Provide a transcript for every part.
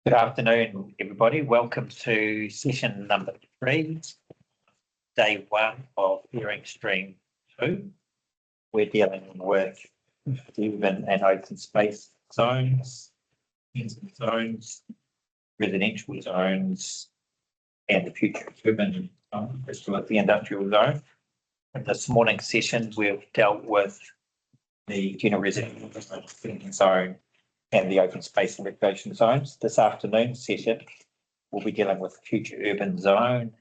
Good afternoon, everybody. Welcome to session number 3, day 1 of hearing stream 2. We're dealing with urban and open space zones, residential zones, and the future urban as well as the industrial zone. In this morning's session, we've dealt with the general residential zone and the open space and recreation zones. This afternoon's session, we'll be dealing with the future urban zone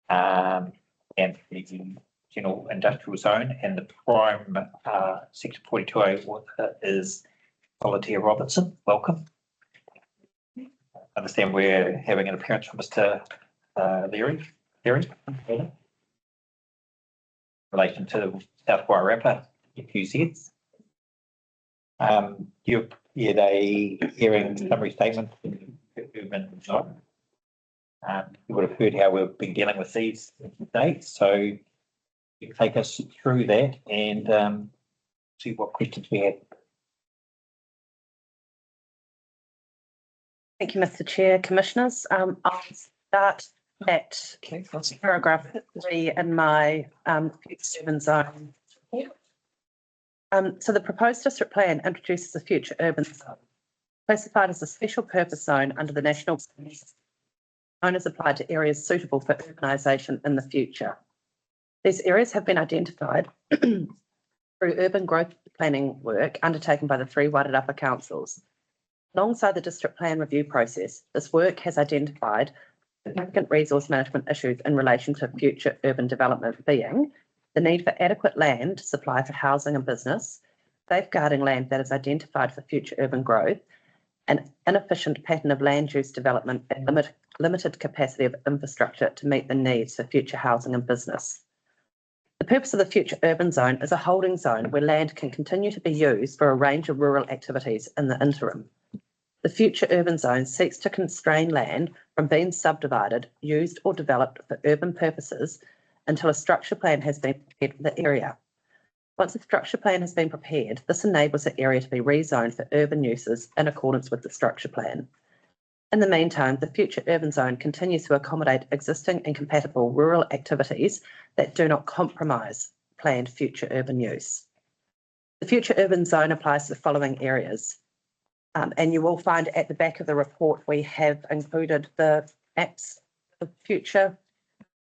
and the general industrial zone, and the prime section 42A author is Volunteer Robertson. Welcome. I understand we're having an appearance from Mr. Leary in relation to South Wairarapa FUZs. You had a hearing summary statement for the urban zone. You would have heard how we've been dealing with these today, so you take us through that and see what questions we had. Thank you, Mr. Chair, Commissioners. I'll start at paragraph 3 in my future urban zone. So the proposed district plan introduces a future urban zone, classified as a special purpose zone under the National Plan. Zone is applied to areas suitable for urbanisation in the future. These areas have been identified through urban growth planning work undertaken by the 3 Wairarapa councils. Alongside the district plan review process, this work has identified significant resource management issues in relation to future urban development, being the need for adequate land supply for housing and business, safeguarding land that is identified for future urban growth, an inefficient pattern of land use development, and limited capacity of infrastructure to meet the needs for future housing and business. The purpose of the future urban zone is a holding zone where land can continue to be used for a range of rural activities in the interim. The future urban zone seeks to constrain land from being subdivided, used or developed for urban purposes until a structure plan has been prepared for the area. Once a structure plan has been prepared, this enables the area to be rezoned for urban uses in accordance with the structure plan. In the meantime, the future urban zone continues to accommodate existing and compatible rural activities that do not compromise planned future urban use. The future urban zone applies to the following areas. And you will find at the back of the report we have included the maps of future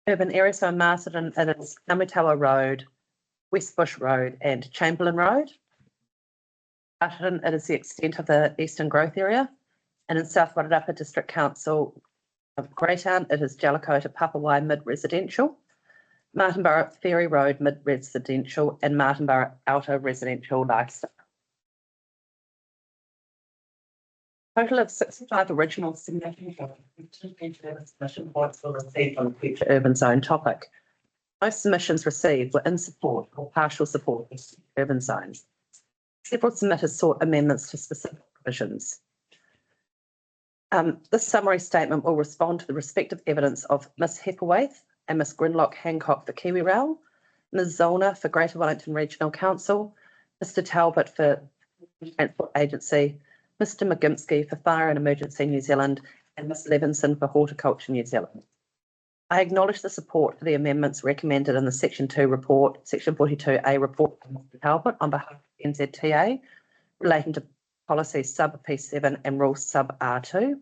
urban areas. So in Masterton, it is Namutawa Road, West Bush Road and Chamberlain Road. Masterton, it is the extent of the Eastern Growth Area. And in South Wairarapa District Council of Greytown, it is Jellicoe to Papawai Mid-Residential, Martinborough Ferry Road Mid-Residential and Martinborough Outer Residential Lifestyle. Total of 65 original submissions were received on the future urban zone topic. Most submissions received were in support or partial support of urban zones. Several submitters sought amendments to specific provisions. This summary statement will respond to the respective evidence of Ms Hepperwaith and Ms Grinlock Hancock for Kiwi Rail, Ms Zollner for Greater Wellington Regional Council, Mr Talbot for Transport Agency, Mr McGimsky for Fire and Emergency New Zealand, and Ms Levinson for Horticulture New Zealand. I acknowledge the support for the amendments recommended in the Section 2 report, Section 42A report from Mr Talbot on behalf of NZTA relating to policy sub P7 and rule sub R2.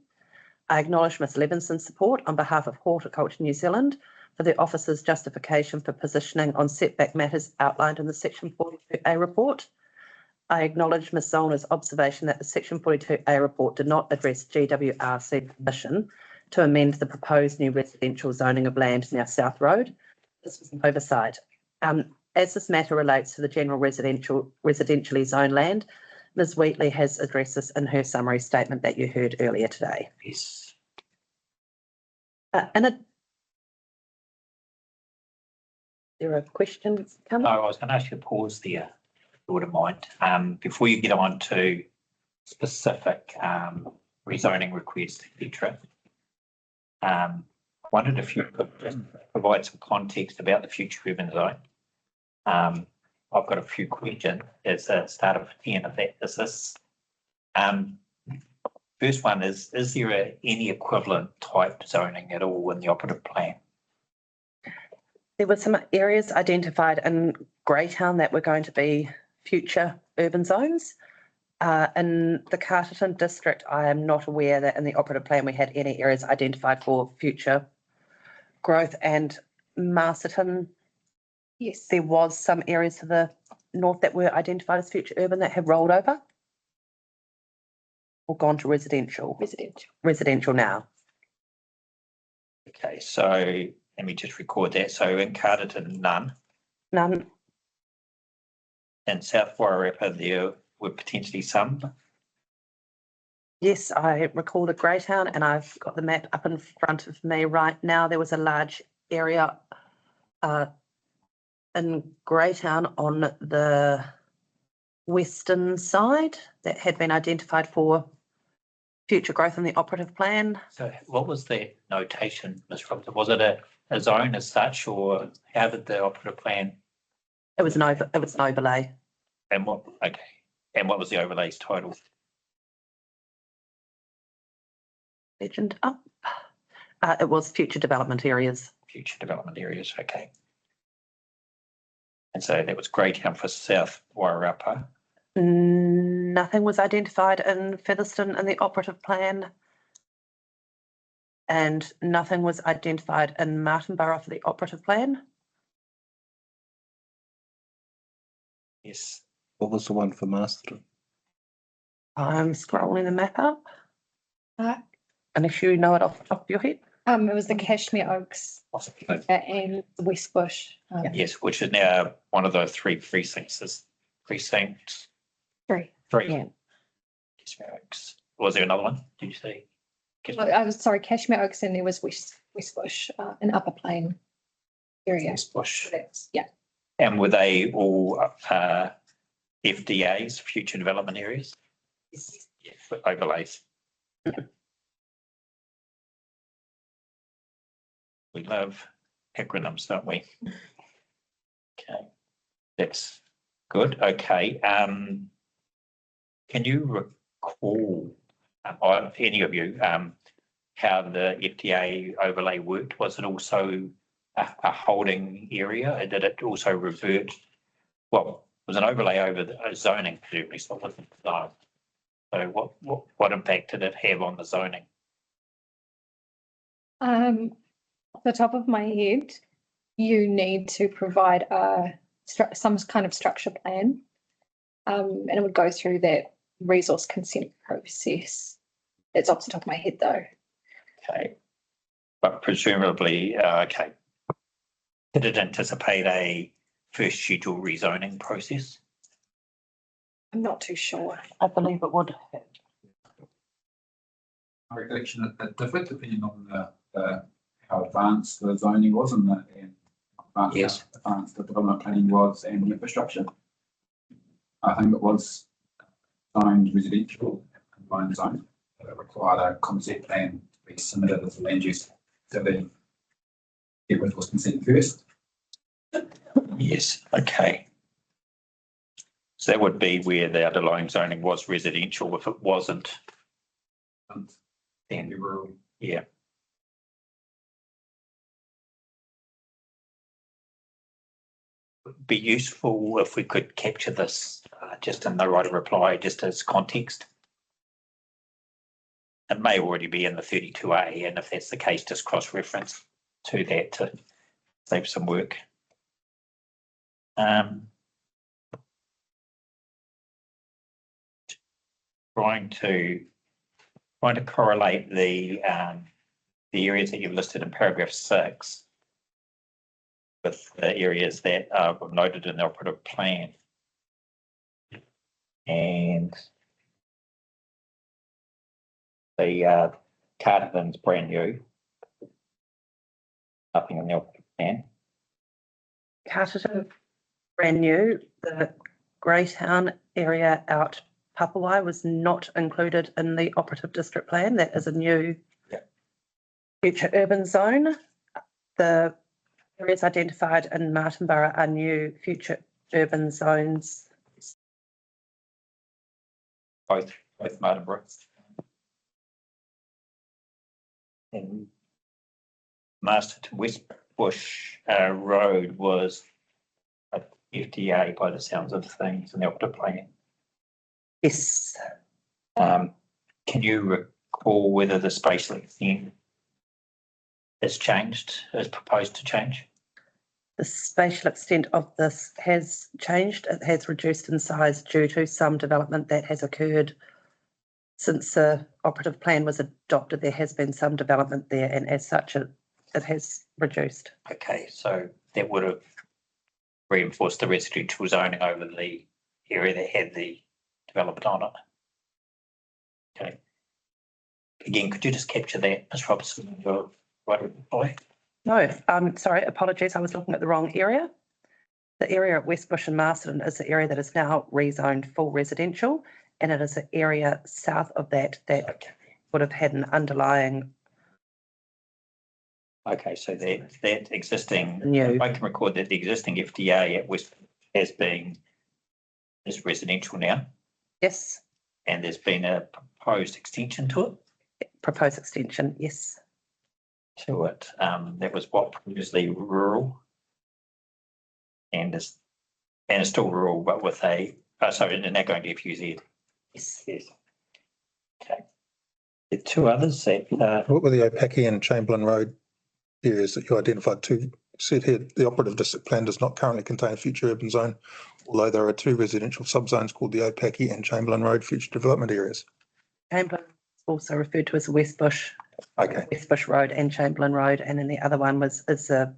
I acknowledge Ms Levinson's support on behalf of Horticulture New Zealand for the officer's justification for positioning on setback matters outlined in the Section 42A report. I acknowledge Ms Zollner's observation that the Section 42A report did not address GWRC permission to amend the proposed new residential zoning of land near South Road. This was an oversight. As this matter relates to the general residentially zoned land, Ms Wheatley has addressed this in her summary statement that you heard earlier today. Yes. There are questions coming? No, I was going to ask you to pause there, if you wouldn't mind, before you get on to specific rezoning requests, etc. I wondered if you could just provide some context about the future urban zone. I've got a few questions as a start of 10 if that persists. First one is there any equivalent type zoning at all in the operative plan? There were some areas identified in Greytown that were going to be future urban zones. In the Carterton district, I am not aware that in the operative plan we had any areas identified for future growth. And Masterton, Yes. there was some areas to the north that were identified as future urban that have rolled over or gone to residential. Residential now. Okay, so let me just record that. So in Carterton, none. None. In South Wairarapa, there were potentially some. Yes, I recall the Greytown, and I've got the map up in front of me right now. There was a large area in Greytown on the western side that had been identified for future growth in the operative plan. So what was that notation, Ms. Robinson? Was it a zone as such, or how did the operative plan? It was an overlay. And what? Okay, and what was the overlay's title? Legend up. It was future development areas. Future development areas. Okay. And so that was Greytown for South Wairarapa. Nothing was identified in Featherston in the operative plan. And nothing was identified in Martinborough for the operative plan. Yes. What was the one for Masterton? I'm scrolling the map up. Uh, Unless you know it off the top of your head. It was the Cashmere Oaks Possibly. and the West Bush. Yes, which is now one of those three precincts. Is precinct Three. three. Yeah. Oaks. Was there another one? Did you say? I was sorry, Cashmere Oaks, and there was West Bush, an Upper Plain area. West Bush. Yeah. And were they all FDAs, future development areas? Yes. Yeah, for overlays. We love acronyms, don't we? Okay, that's good. Okay. Can you recall, any of you, how the FDA overlay worked? Was it also a holding area? Or did it also revert? Well, it was an overlay over the zoning, presumably, so it wasn't zone. So what impact did it have on the zoning? Off the top of my head, you need to provide some kind of structure plan, and it would go through that resource consent process. It's off the top of my head, though. Okay, but presumably, okay. Did it anticipate a first schedule rezoning process? I'm not too sure. I believe it would. My recollection, it differed depending on how advanced the zoning was and Yes. how advanced the development planning was and the infrastructure. I think it was zoned residential combined zone. It required a concept plan to be submitted as a land use activity. It was consent first. Yes, okay. So that would be where the underlying zoning was residential. If it wasn't, And then rural. yeah. Would be useful if we could capture this just in the right of reply, just as context. It may already be in the 32A, and if that's the case, just cross-reference to that to save some work. Trying to correlate the areas that you've listed in paragraph 6 with the areas that are noted in the operative plan. And the Carterton's brand new. Nothing in the operative plan. Carterton, brand new. The Greytown area out Papawai was not included in the operative district plan. That is a new future urban zone. The areas identified in Martinborough are new future urban zones. Both Martinborough. And Master to West Bush Road was a FTA by the sounds of things in the operative plan. Yes. Can you recall whether the spatial extent has changed, is proposed to change? The spatial extent of this has changed. It has reduced in size due to some development that has occurred since the operative plan was adopted. There has been some development there, and as such, it has reduced. Okay, so that would have reinforced the residential zoning over the area that had the development on it. Okay. Again, could you just capture that, Ms. Robertson? Your right reply? No, sorry, apologies. I was looking at the wrong area. The area at West Bush and Marsden is the area that is now rezoned full residential, and it is the area south of that Okay. would have had an underlying Okay, so that existing, new. I can record that the existing FTA at West has been, is residential now, Yes, and there's been a proposed extension to it. proposed extension. Yes, To it. That was what previously rural, and is still rural, but with a sorry, they're now going to FUZ. yes. Yes. Okay. The two others that What were the Opaki and Chamberlain Road areas that you identified? Two said here, the operative district plan does not currently contain a future urban zone, although there are two residential subzones called the Opaki and Chamberlain Road future development areas. Chamberlain is also referred to as West Bush Road and Chamberlain Road, and then the other one is the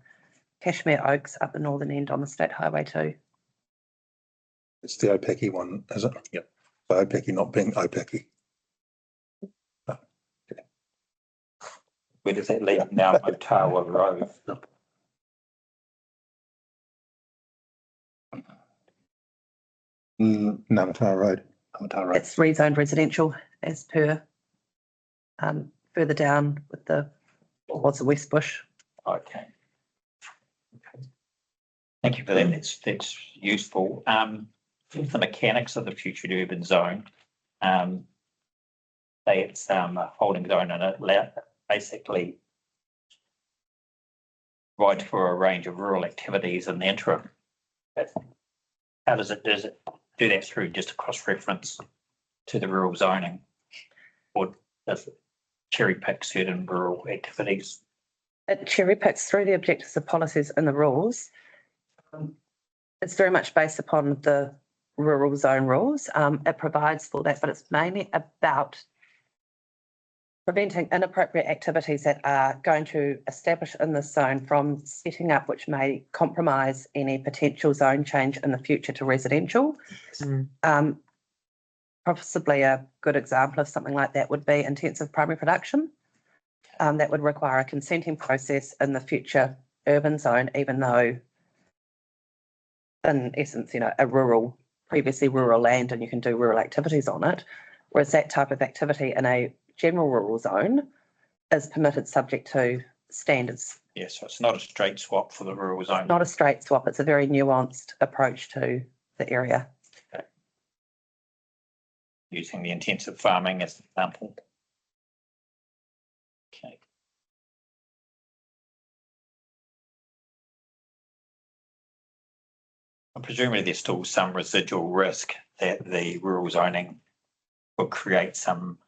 Cashmere Oaks up the northern end on the State Highway 2. It's the Opaki one, is it? Yep. So Opaki not being Opaki. where does that leave now? Otawa Road. Namatara Road. It's rezoned residential as per further down with the towards the West Bush. Okay. Thank you for that. That's useful. The mechanics of the future urban zone, it's a holding zone and it basically provides for a range of rural activities in the interim. But how does it do that through just a cross reference to the rural zoning? Or does it cherry pick certain rural activities? It cherry picks through the objectives, the policies and the rules. It's very much based upon the rural zone rules. It provides for that, but it's mainly about preventing inappropriate activities that are going to establish in this zone from setting up, which may compromise any potential zone change in the future to residential. Possibly a good example of something like that would be intensive primary production. That would require a consenting process in the future urban zone, even though in essence, a previously rural land and you can do rural activities on it. Whereas that type of activity in a general rural zone is permitted subject to standards. Yes, so it's not a straight swap for the rural zone. Not a straight swap, it's a very nuanced approach to the area. Okay. Using the intensive farming as an example. Okay. Presumably there's still some residual risk that the rural zoning will create some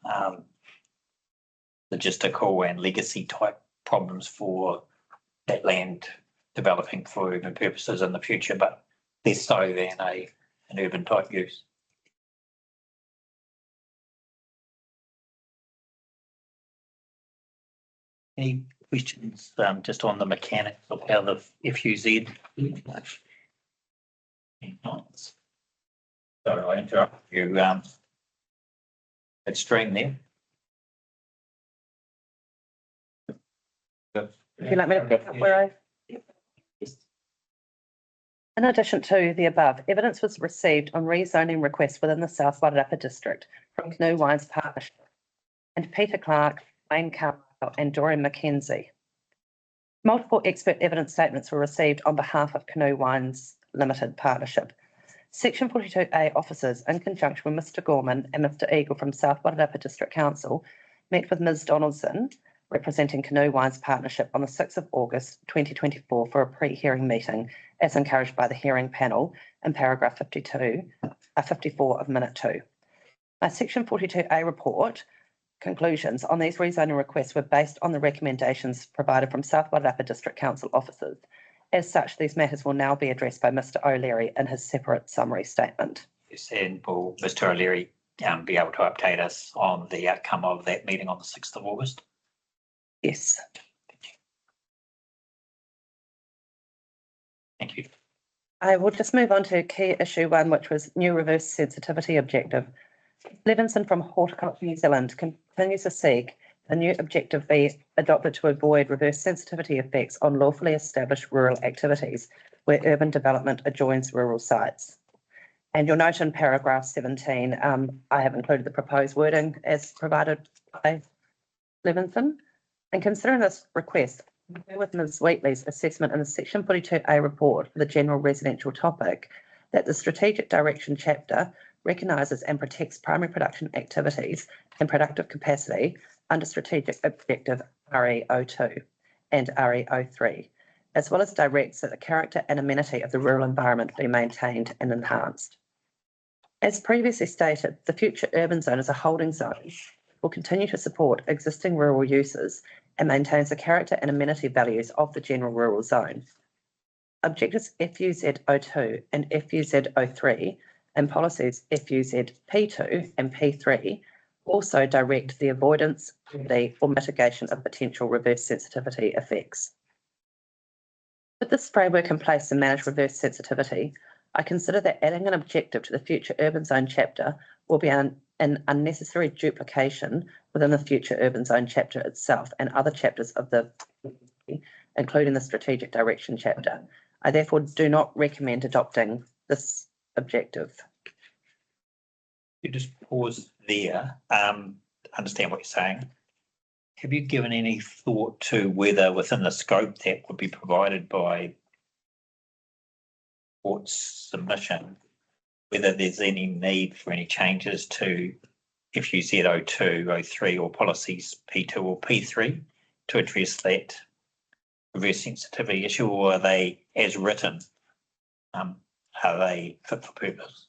logistical and legacy type problems for that land developing for urban purposes in the future, but less so than an urban type use. Any questions just on the mechanics of how the FUZ? Sorry, I interrupted you. It's stream there. Would you like me to pick up where I? In addition to the above, evidence was received on rezoning requests within the South Wairarapa district from Canoe Wines Partnership and Peter Clark, Wayne Carmichael and Dorian Mackenzie. Multiple expert evidence statements were received on behalf of Canoe Wines Limited Partnership. Section 42A officers, in conjunction with Mr. Gorman and Mr. Eagle from South Wairarapa District Council, met with Ms. Donaldson, representing Canoe Wines Partnership on the 6th of August 2024 for a pre-hearing meeting as encouraged by the hearing panel in paragraph 54 of minute 2. My section 42A report conclusions on these rezoning requests were based on the recommendations provided from South Wairarapa District Council officers. As such, these matters will now be addressed by Mr O'Leary in his separate summary statement. Yes, and will Mr O'Leary be able to update us on the outcome of that meeting on the 6th of August? Yes. Thank you. I will just move on to key issue 1, which was new reverse sensitivity objective. Levinson from Horticulture New Zealand continues to seek a new objective be adopted to avoid reverse sensitivity effects on lawfully established rural activities where urban development adjoins rural sites. And you'll note in paragraph 17, I have included the proposed wording as provided by Levinson. And considering this request, with Ms Wheatley's assessment in the section 42A report for the general residential topic, that the strategic direction chapter recognises and protects primary production activities and productive capacity under strategic objective RE02 and RE03, as well as directs that the character and amenity of the rural environment be maintained and enhanced. As previously stated, the future urban zone is a holding zone, will continue to support existing rural uses and maintains the character and amenity values of the general rural zone. Objectives FUZ02 and FUZ03 and policies FUZ P2 and P3 also direct the avoidance, or mitigation of potential reverse sensitivity effects. With this framework in place to manage reverse sensitivity, I consider that adding an objective to the future urban zone chapter will be an unnecessary duplication within the future urban zone chapter itself and other chapters of the, including the strategic direction chapter. I therefore do not recommend adopting this objective. You just pause there. Understand what you're saying. Have you given any thought to whether within the scope that would be provided by court's submission, whether there's any need for any changes to FUZ02, 03 or policies P2 or P3 to address that reverse sensitivity issue, or are they as written? Are they fit for purpose?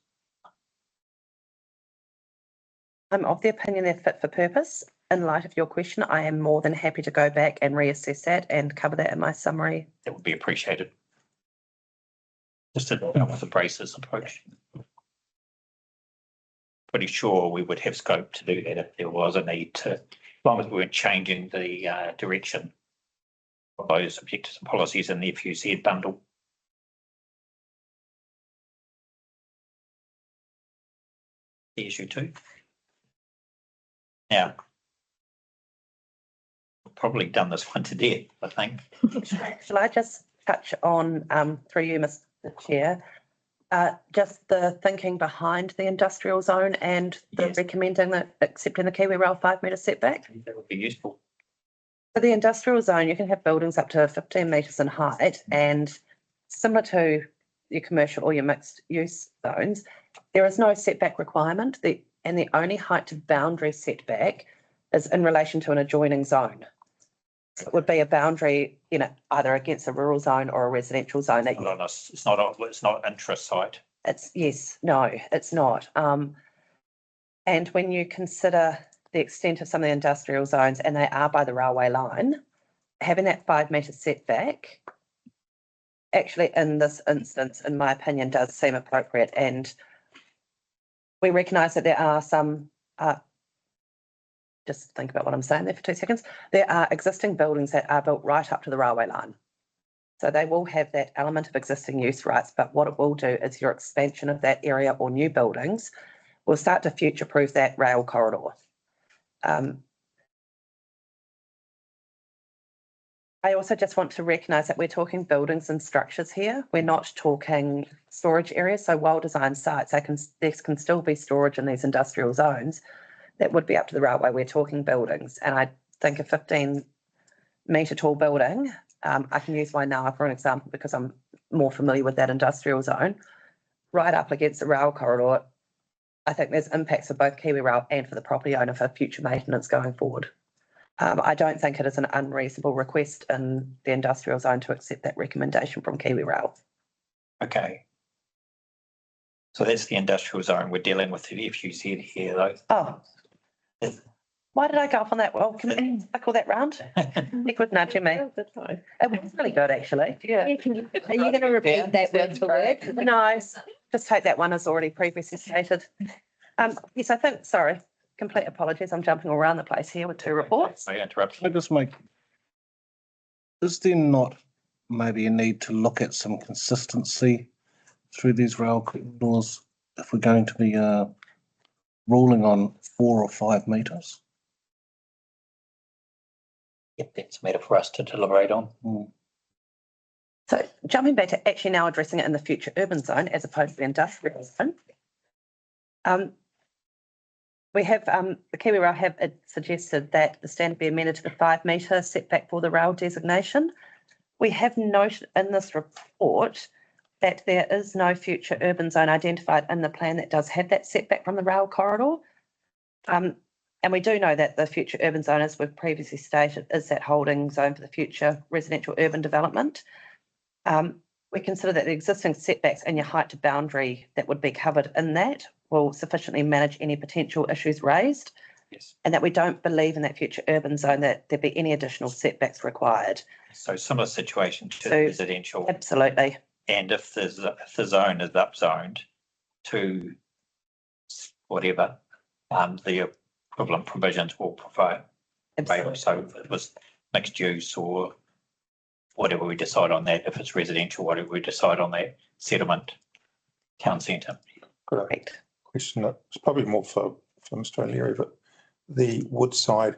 I'm of the opinion they're fit for purpose. In light of your question, I am more than happy to go back and reassess that and cover that in my summary. That would be appreciated. Just to with the braces approach. Pretty sure we would have scope to do that if there was a need to, as long as we weren't changing the direction of those objectives and policies in the FUZ bundle. The issue 2. Now, we've probably done this one to death, I think. Shall I just touch on, through you, Mr. Chair, just the thinking behind the industrial zone and the recommending that accepting the Kiwi Rail 5 metre setback? That would be useful. For the industrial zone, you can have buildings up to 15 metres in height, and similar to your commercial or your mixed use zones, there is no setback requirement. And the only height to boundary setback is in relation to an adjoining zone. It would be a boundary, either against a rural zone or a residential zone. That It's not intra-site. It's not. And when you consider the extent of some of the industrial zones, and they are by the railway line, having that 5 metre setback, actually in this instance, in my opinion, does seem appropriate. And we recognise that there are some, just think about what I'm saying there for 2 seconds. There are existing buildings that are built right up to the railway line. So they will have that element of existing use rights, but what it will do is your expansion of that area or new buildings will start to future-proof that rail corridor. I also just want to recognise that we're talking buildings and structures here. We're not talking storage areas. So well-designed sites, there can still be storage in these industrial zones that would be up to the railway. We're talking buildings. And I think a 15-metre tall building, I can use Wairarapa for an example because I'm more familiar with that industrial zone, right up against the rail corridor. I think there's impacts for both Kiwi Rail and for the property owner for future maintenance going forward. I don't think it is an unreasonable request in the industrial zone to accept that recommendation from Kiwi Rail. Okay. So that's the industrial zone. We're dealing with the FUZ here, though. Oh. Why did I go off on that? Well, can we circle that round? Nick was nudging me. It was really good, actually. Yeah. Are you going to repeat that word for word? No, just take that one as already previously stated. Yes, I think, sorry, complete apologies. I'm jumping all around the place here with two reports. I interrupt. I just make, is there not maybe a need to look at some consistency through these rail corridors if we're going to be ruling on 4 or 5 metres? Yep, that's a matter for us to deliberate on. So jumping back to actually now addressing it in the future urban zone as opposed to the industrial zone. We have, the Kiwi Rail have suggested that the standard be amended to the 5 metre setback for the rail designation. We have noted in this report that there is no future urban zone identified in the plan that does have that setback from the rail corridor. And we do know that the future urban zone, as we've previously stated, is that holding zone for the future residential urban development. We consider that the existing setbacks and your height to boundary that would be covered in that will sufficiently manage any potential issues raised. Yes. And that we don't believe in that future urban zone that there be any additional setbacks required. So similar situation to So, residential. Absolutely. And if the zone is upzoned to whatever, the equivalent provisions will provide. Absolutely. So if it was mixed use or whatever we decide on that, if it's residential, whatever we decide on that settlement town centre. Correct. Question that's probably more for Mr. O'Leary, but the Woodside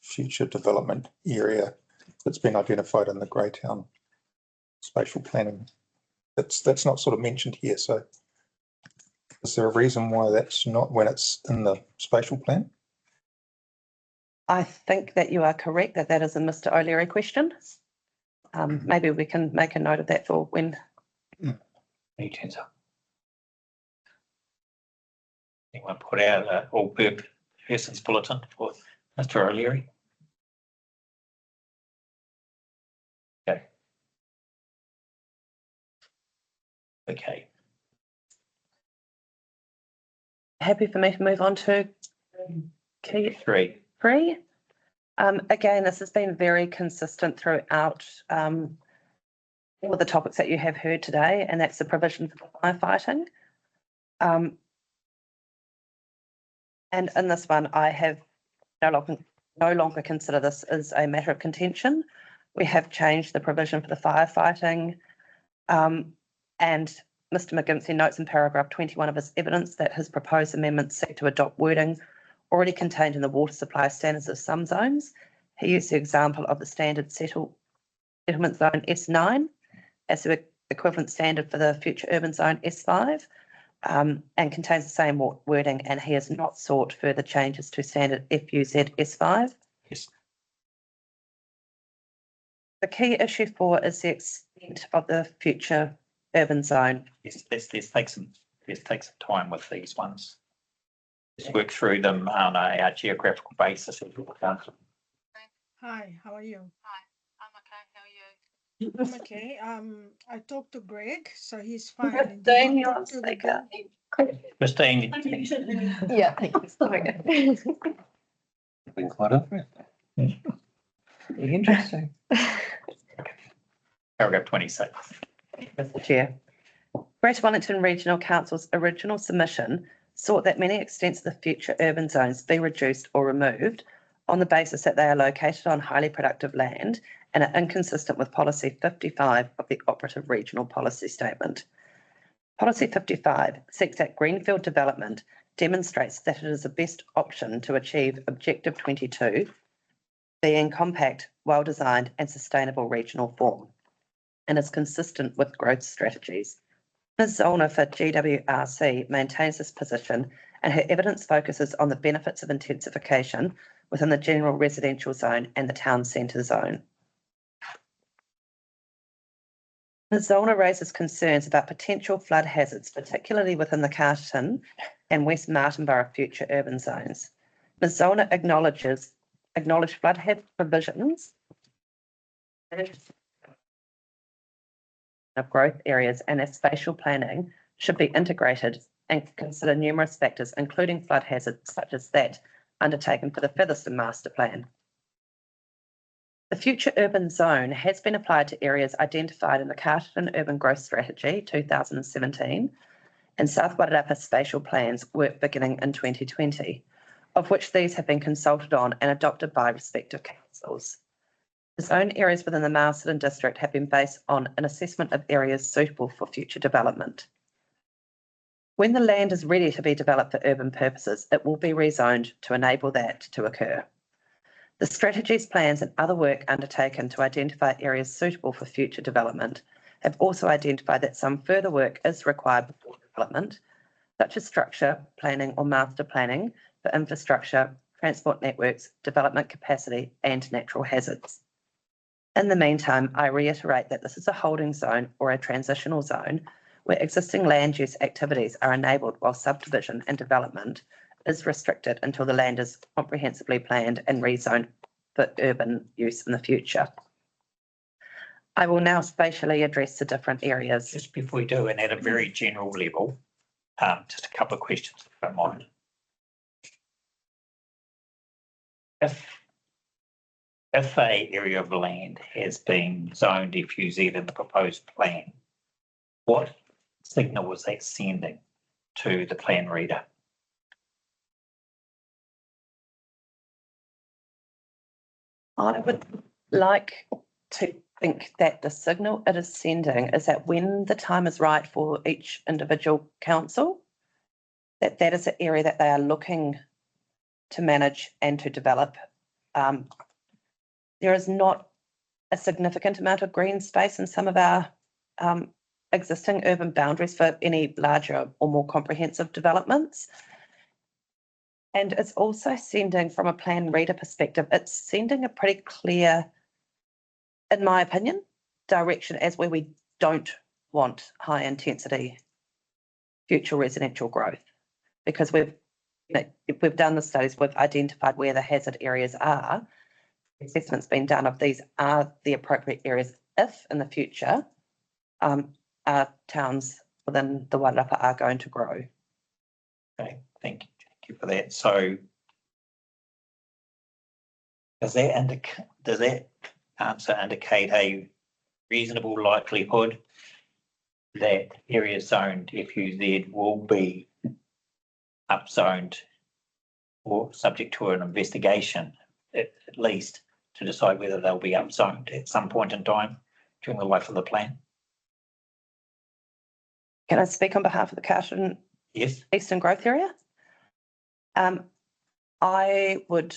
future development area that's been identified in the Greytown spatial planning, that's not sort of mentioned here. So is there a reason why that's not when it's in the spatial plan? I think that you are correct that that is a Mr. O'Leary question. Maybe we can make a note of that for when. Meetings up. Anyone put out an all-person's bulletin for Mr. O'Leary? Okay. Okay. Happy for me to move on to key 3. Again, this has been very consistent throughout all of the topics that you have heard today, and that's the provision for firefighting. And in this one, I have no longer consider this as a matter of contention. We have changed the provision for the firefighting, and Mr. McGinsey notes in paragraph 21 of his evidence that his proposed amendments seek to adopt wording already contained in the water supply standards of some zones. He used the example of the standard settlement zone S9 as the equivalent standard for the future urban zone S5, and contains the same wording, and he has not sought further changes to standard FUZ S5. Yes. The key issue 4 is the extent of the future urban zone. Yes, let's take some time with these ones. Let's work through them on a geographical basis. Hi, how are you? Hi, I'm okay. How are you? I'm okay. I talked to Greg, so he's fine. Dane, Did you you're talk on to the speaker. Christine, Yeah, thank you. Been quite interesting. Interesting. paragraph 26. Mr. Chair. Greater Wellington Regional Council's original submission sought that many extents of the future urban zones be reduced or removed on the basis that they are located on highly productive land and are inconsistent with Policy 55 of the Operative Regional Policy Statement. Policy 55 seeks that greenfield development demonstrates that it is the best option to achieve Objective 22, being compact, well-designed and sustainable regional form, and is consistent with growth strategies. Ms. Zollner for GWRC maintains this position, and her evidence focuses on the benefits of intensification within the general residential zone and the town centre zone. Ms. Zollner raises concerns about potential flood hazards, particularly within the Carterton and West Martinborough future urban zones. Ms. Zollner acknowledges acknowledge flood hazard provisions of growth areas and their spatial planning should be integrated and consider numerous factors, including flood hazards such as that undertaken for the Featherston Master Plan. The future urban zone has been applied to areas identified in the Carterton Urban Growth Strategy 2017 and South Wairarapa spatial plans work beginning in 2020, of which these have been consulted on and adopted by respective councils. The zone areas within the Marsden district have been based on an assessment of areas suitable for future development. When the land is ready to be developed for urban purposes, it will be rezoned to enable that to occur. The strategies, plans and other work undertaken to identify areas suitable for future development have also identified that some further work is required before development, such as structure planning or master planning for infrastructure, transport networks, development capacity and natural hazards. In the meantime, I reiterate that this is a holding zone or a transitional zone where existing land use activities are enabled while subdivision and development is restricted until the land is comprehensively planned and rezoned for urban use in the future. I will now spatially address the different areas. Just before we do, and at a very general level, just a couple of questions, if I don't mind. If a area of land has been zoned FUZ in the proposed plan, what signal was that sending to the plan reader? I would like to think that the signal it is sending is that when the time is right for each individual council, that is the area that they are looking to manage and to develop. There is not a significant amount of green space in some of our existing urban boundaries for any larger or more comprehensive developments. And it's also sending, from a plan reader perspective, it's sending a pretty clear, in my opinion, direction as where we don't want high intensity future residential growth, because we've done the studies, we've identified where the hazard areas are. The assessment's been done of these are the appropriate areas if in the future our towns within the Wairarapa are going to grow. Okay, thank you for that. So does that answer indicate a reasonable likelihood that area zoned FUZ will be upzoned or subject to an investigation, at least to decide whether they'll be upzoned at some point in time during the life of the plan? Can I speak on behalf of the Carterton Yes. Eastern Growth Area? I would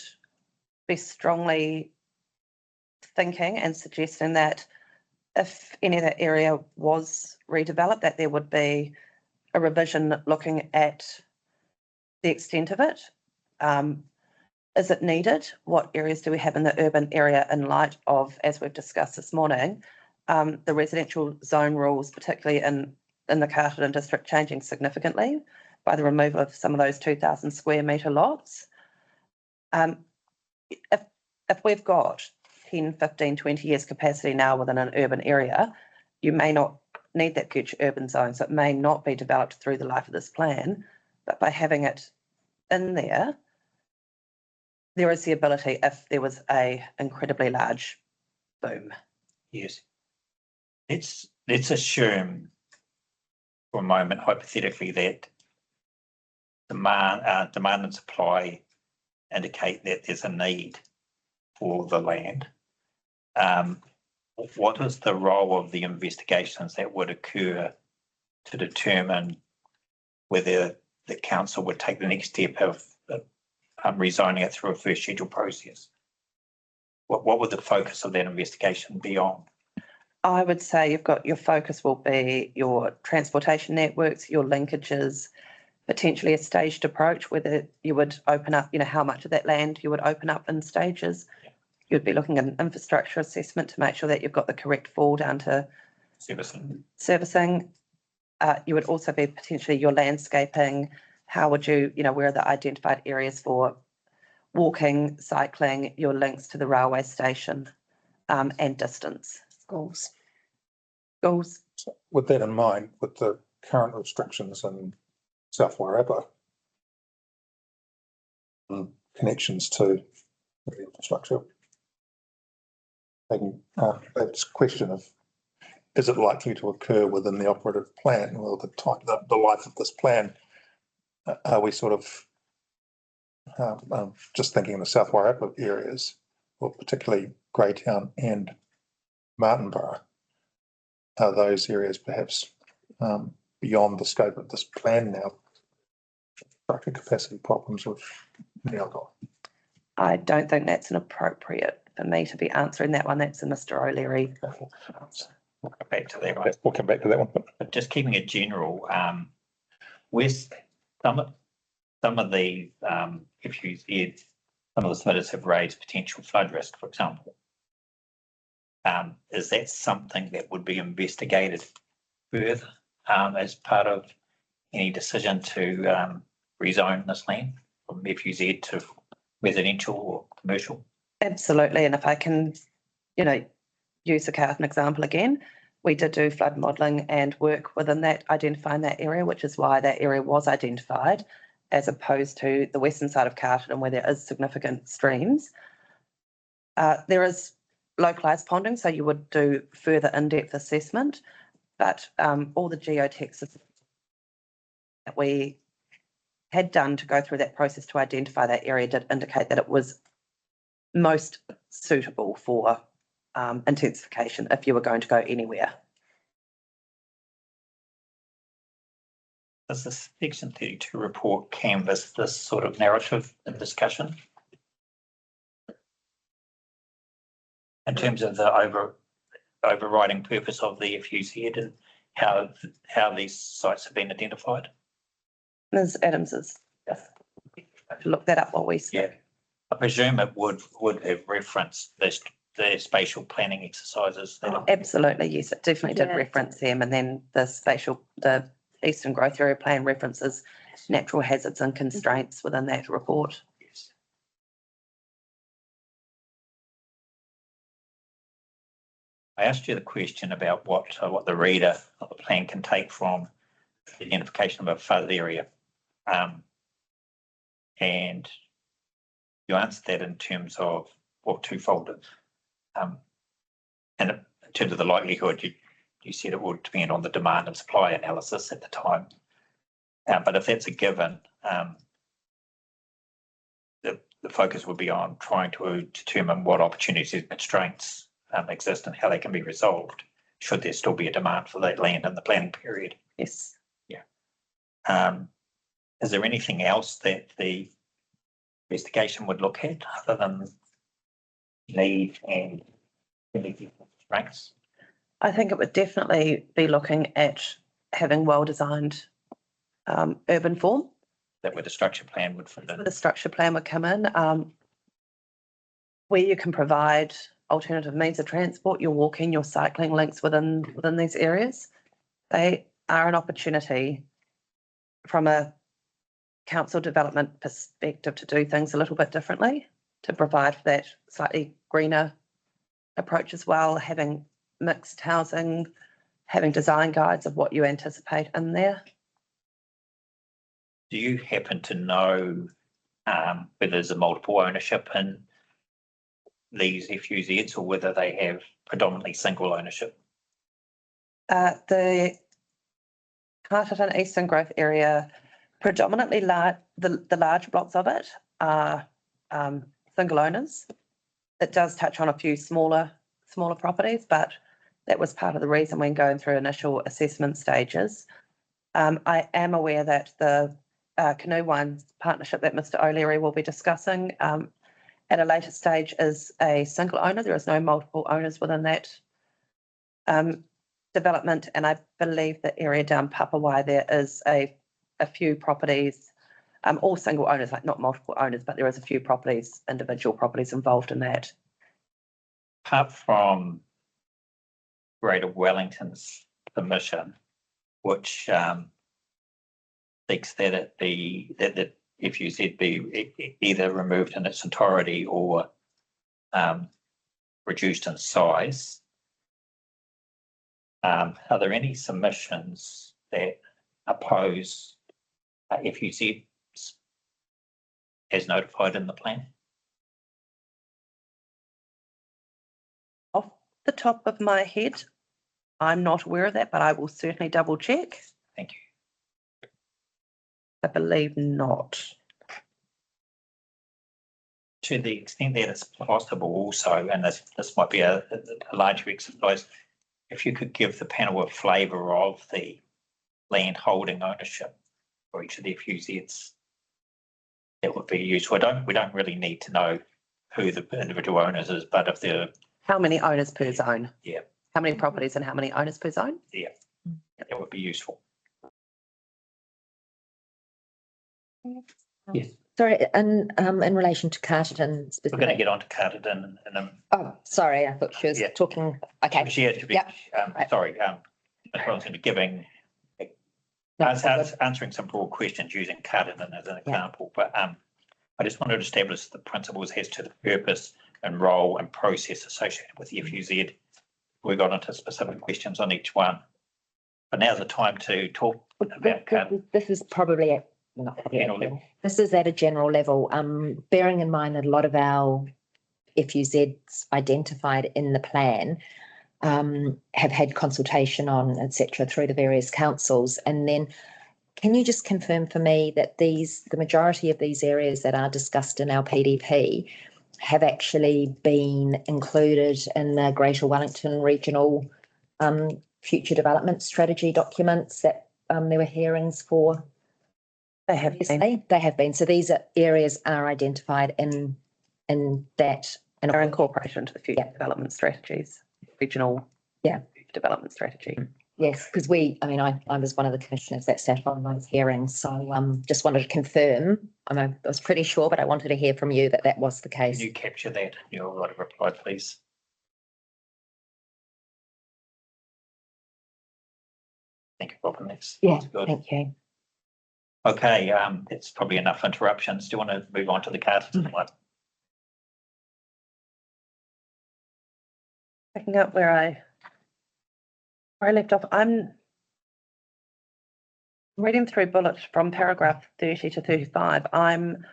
be strongly thinking and suggesting that if any of that area was redeveloped, that there would be a revision looking at the extent of it. Is it needed? What areas do we have in the urban area in light of, as we've discussed this morning, the residential zone rules, particularly in the Carterton district, changing significantly by the removal of some of those 2,000 square metre lots? If we've got 10, 15, 20 years capacity now within an urban area, you may not need that future urban zone, so it may not be developed through the life of this plan, but by having it in there, there is the ability, if there was a incredibly large boom. Yes. Let's assume for a moment, hypothetically, that demand and supply indicate that there's a need for the land. What is the role of the investigations that would occur to determine whether the council would take the next step of rezoning it through a first schedule process? What would the focus of that investigation be on? I would say you've got your focus will be your transportation networks, your linkages, potentially a staged approach, whether you would open up, how much of that land you would open up in stages. You'd be looking at an infrastructure assessment to make sure that you've got the correct fall down to servicing. You would also be potentially your landscaping. How would you, where are the identified areas for walking, cycling, your links to the railway station, and distance. Schools. Schools, With that in mind, with the current restrictions in South Wairarapa, connections to the infrastructure, that's a question of, is it likely to occur within the operative plan? Well, the life of this plan, are we sort of just thinking the South Wairarapa areas, or particularly Greytown and Martinborough, are those areas perhaps beyond the scope of this plan now? Structure capacity problems we've now got. I don't think that's an appropriate for me to be answering that one. That's a Mr. O'Leary. We'll come back to that one. We'll come back to that one. But just keeping it general, with some of the, if you said, some of the submitters have raised potential flood risk, for example. Is that something that would be investigated further as part of any decision to rezone this land from FUZ to residential or commercial? Absolutely. And if I can, use the Carlton example again, we did do flood modelling and work within that, identifying that area, which is why that area was identified, as opposed to the western side of Carlton where there is significant streams. There is localised ponding, so you would do further in-depth assessment, but all the geotechs that we had done to go through that process to identify that area did indicate that it was most suitable for intensification if you were going to go anywhere. Does the Section 32 report canvass this sort of narrative and discussion? In terms of the overriding purpose of the FUZ and how these sites have been identified? Ms. Adams is to look that up while we speak. Yeah, I presume it would have referenced the spatial planning exercises. Absolutely, yes, it definitely did reference them, and then the Eastern Growth Area Plan references natural hazards and constraints within that report. Yes. I asked you the question about what the reader of the plan can take from the identification of a fuzz area. And you answered that in terms of, twofold. And in terms of the likelihood, you said it would depend on the demand and supply analysis at the time. But if that's a given, the focus would be on trying to determine what opportunities and constraints exist and how they can be resolved, should there still be a demand for that land in the planning period. Yes. Yeah. Is there anything else that the investigation would look at other than need and constraints? I think it would definitely be looking at having well-designed urban form. That where the structure plan would fit in. Where the structure plan would come in, where you can provide alternative means of transport, your walking, your cycling links within these areas. They are an opportunity from a council development perspective to do things a little bit differently, to provide for that slightly greener approach as well, having mixed housing, having design guides of what you anticipate in there. Do you happen to know whether there's a multiple ownership in these FUZs or whether they have predominantly single ownership? The Carterton Eastern Growth Area, predominantly the large blocks of it are single owners. It does touch on a few smaller properties, but that was part of the reason when going through initial assessment stages. I am aware that the Canoe Wines partnership that Mr. O'Leary will be discussing at a later stage is a single owner. There is no multiple owners within that development, and I believe the area down Papawai there is a few properties, all single owners, like not multiple owners, but there is a few properties, individual properties involved in that. Apart from Greater Wellington's permission, which seeks that the FUZ be either removed in its entirety or reduced in size. Are there any submissions that oppose FUZ as notified in the plan? Off the top of my head, I'm not aware of that, but I will certainly double check. Thank you. I believe not. To the extent that it's possible also, and this might be a larger exercise, if you could give the panel a flavour of the land holding ownership for each of the FUZs, that would be useful. We don't really need to know who the individual owners is, but if they're, How many owners per zone? Yeah. How many properties and how many owners per zone? that would be useful. Yes. Sorry, and in relation to Carterton We're going to specifically. get on to Carterton in a Oh, sorry, I thought she was Yeah. talking, okay. to be, Yep. sorry, I was going to be giving, No, I was answering some broad questions using Carterton as an example, but I just wanted to establish the principles as to the purpose and role and process associated with the FUZ. We got into specific questions on each one, but now's the time to talk about Carterton. This is probably General level. This is at a general level, bearing in mind that a lot of our FUZs identified in the plan have had consultation on, et cetera, through the various councils. And then can you just confirm for me that the majority of these areas that are discussed in our PDP have actually been included in the Greater Wellington Regional Future Development Strategy documents that there were hearings for? They have been. They have been. So these areas are identified in that. And Are incorporated into the future development strategies, regional development strategy. Yes, because I was one of the commissioners that sat on those hearings. So just wanted to confirm. I was pretty sure, but I wanted to hear from you that that was the case. Can you capture that in your right of reply, please? Thank you, Robin. That's good. Thank you. Okay, it's probably enough interruptions. Do you want to move on to the Carterton one? Picking up where I left off, I'm reading through bullets from paragraph 30 to 35. I'm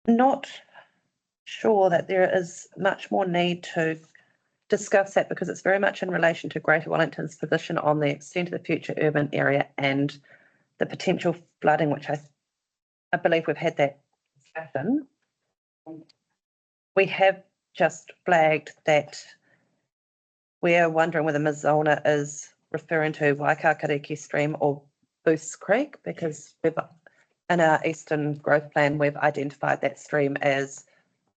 not sure that there is much more need to discuss that because it's very much in relation to Greater Wellington's position on the extent of the future urban area and the potential flooding, which I believe we've had that discussion. We have just flagged that we're wondering whether Ms. Zollner is referring to Waikakariki Stream or Booths Creek, because in our Eastern Growth Plan, we've identified that stream as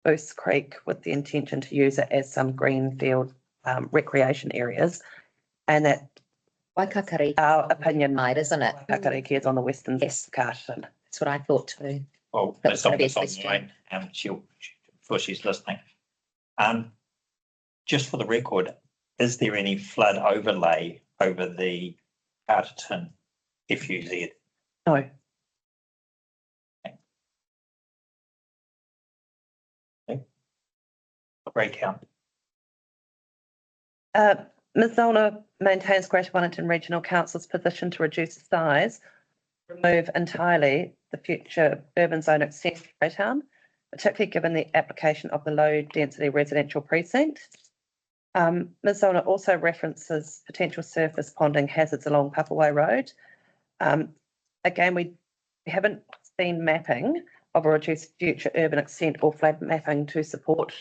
Booths Creek with the intention to use it as some greenfield recreation areas. And that Waikakariki, our opinion, isn't it? Waikakariki is on the western Yes. Carterton. That's what I thought too. Well, That Ms. was gonna be a Zollner's online, before she's listening. Just for the record, is there any flood overlay over the Carterton FUZ? No. Breakout. Ms. Zollner maintains Greater Wellington Regional Council's position to reduce the size, remove entirely the future urban zone extension of Greytown, particularly given the application of the low density residential precinct. Ms. Zollner also references potential surface ponding hazards along Papawai Road. Again, we haven't seen mapping of a reduced future urban extent or flood mapping to support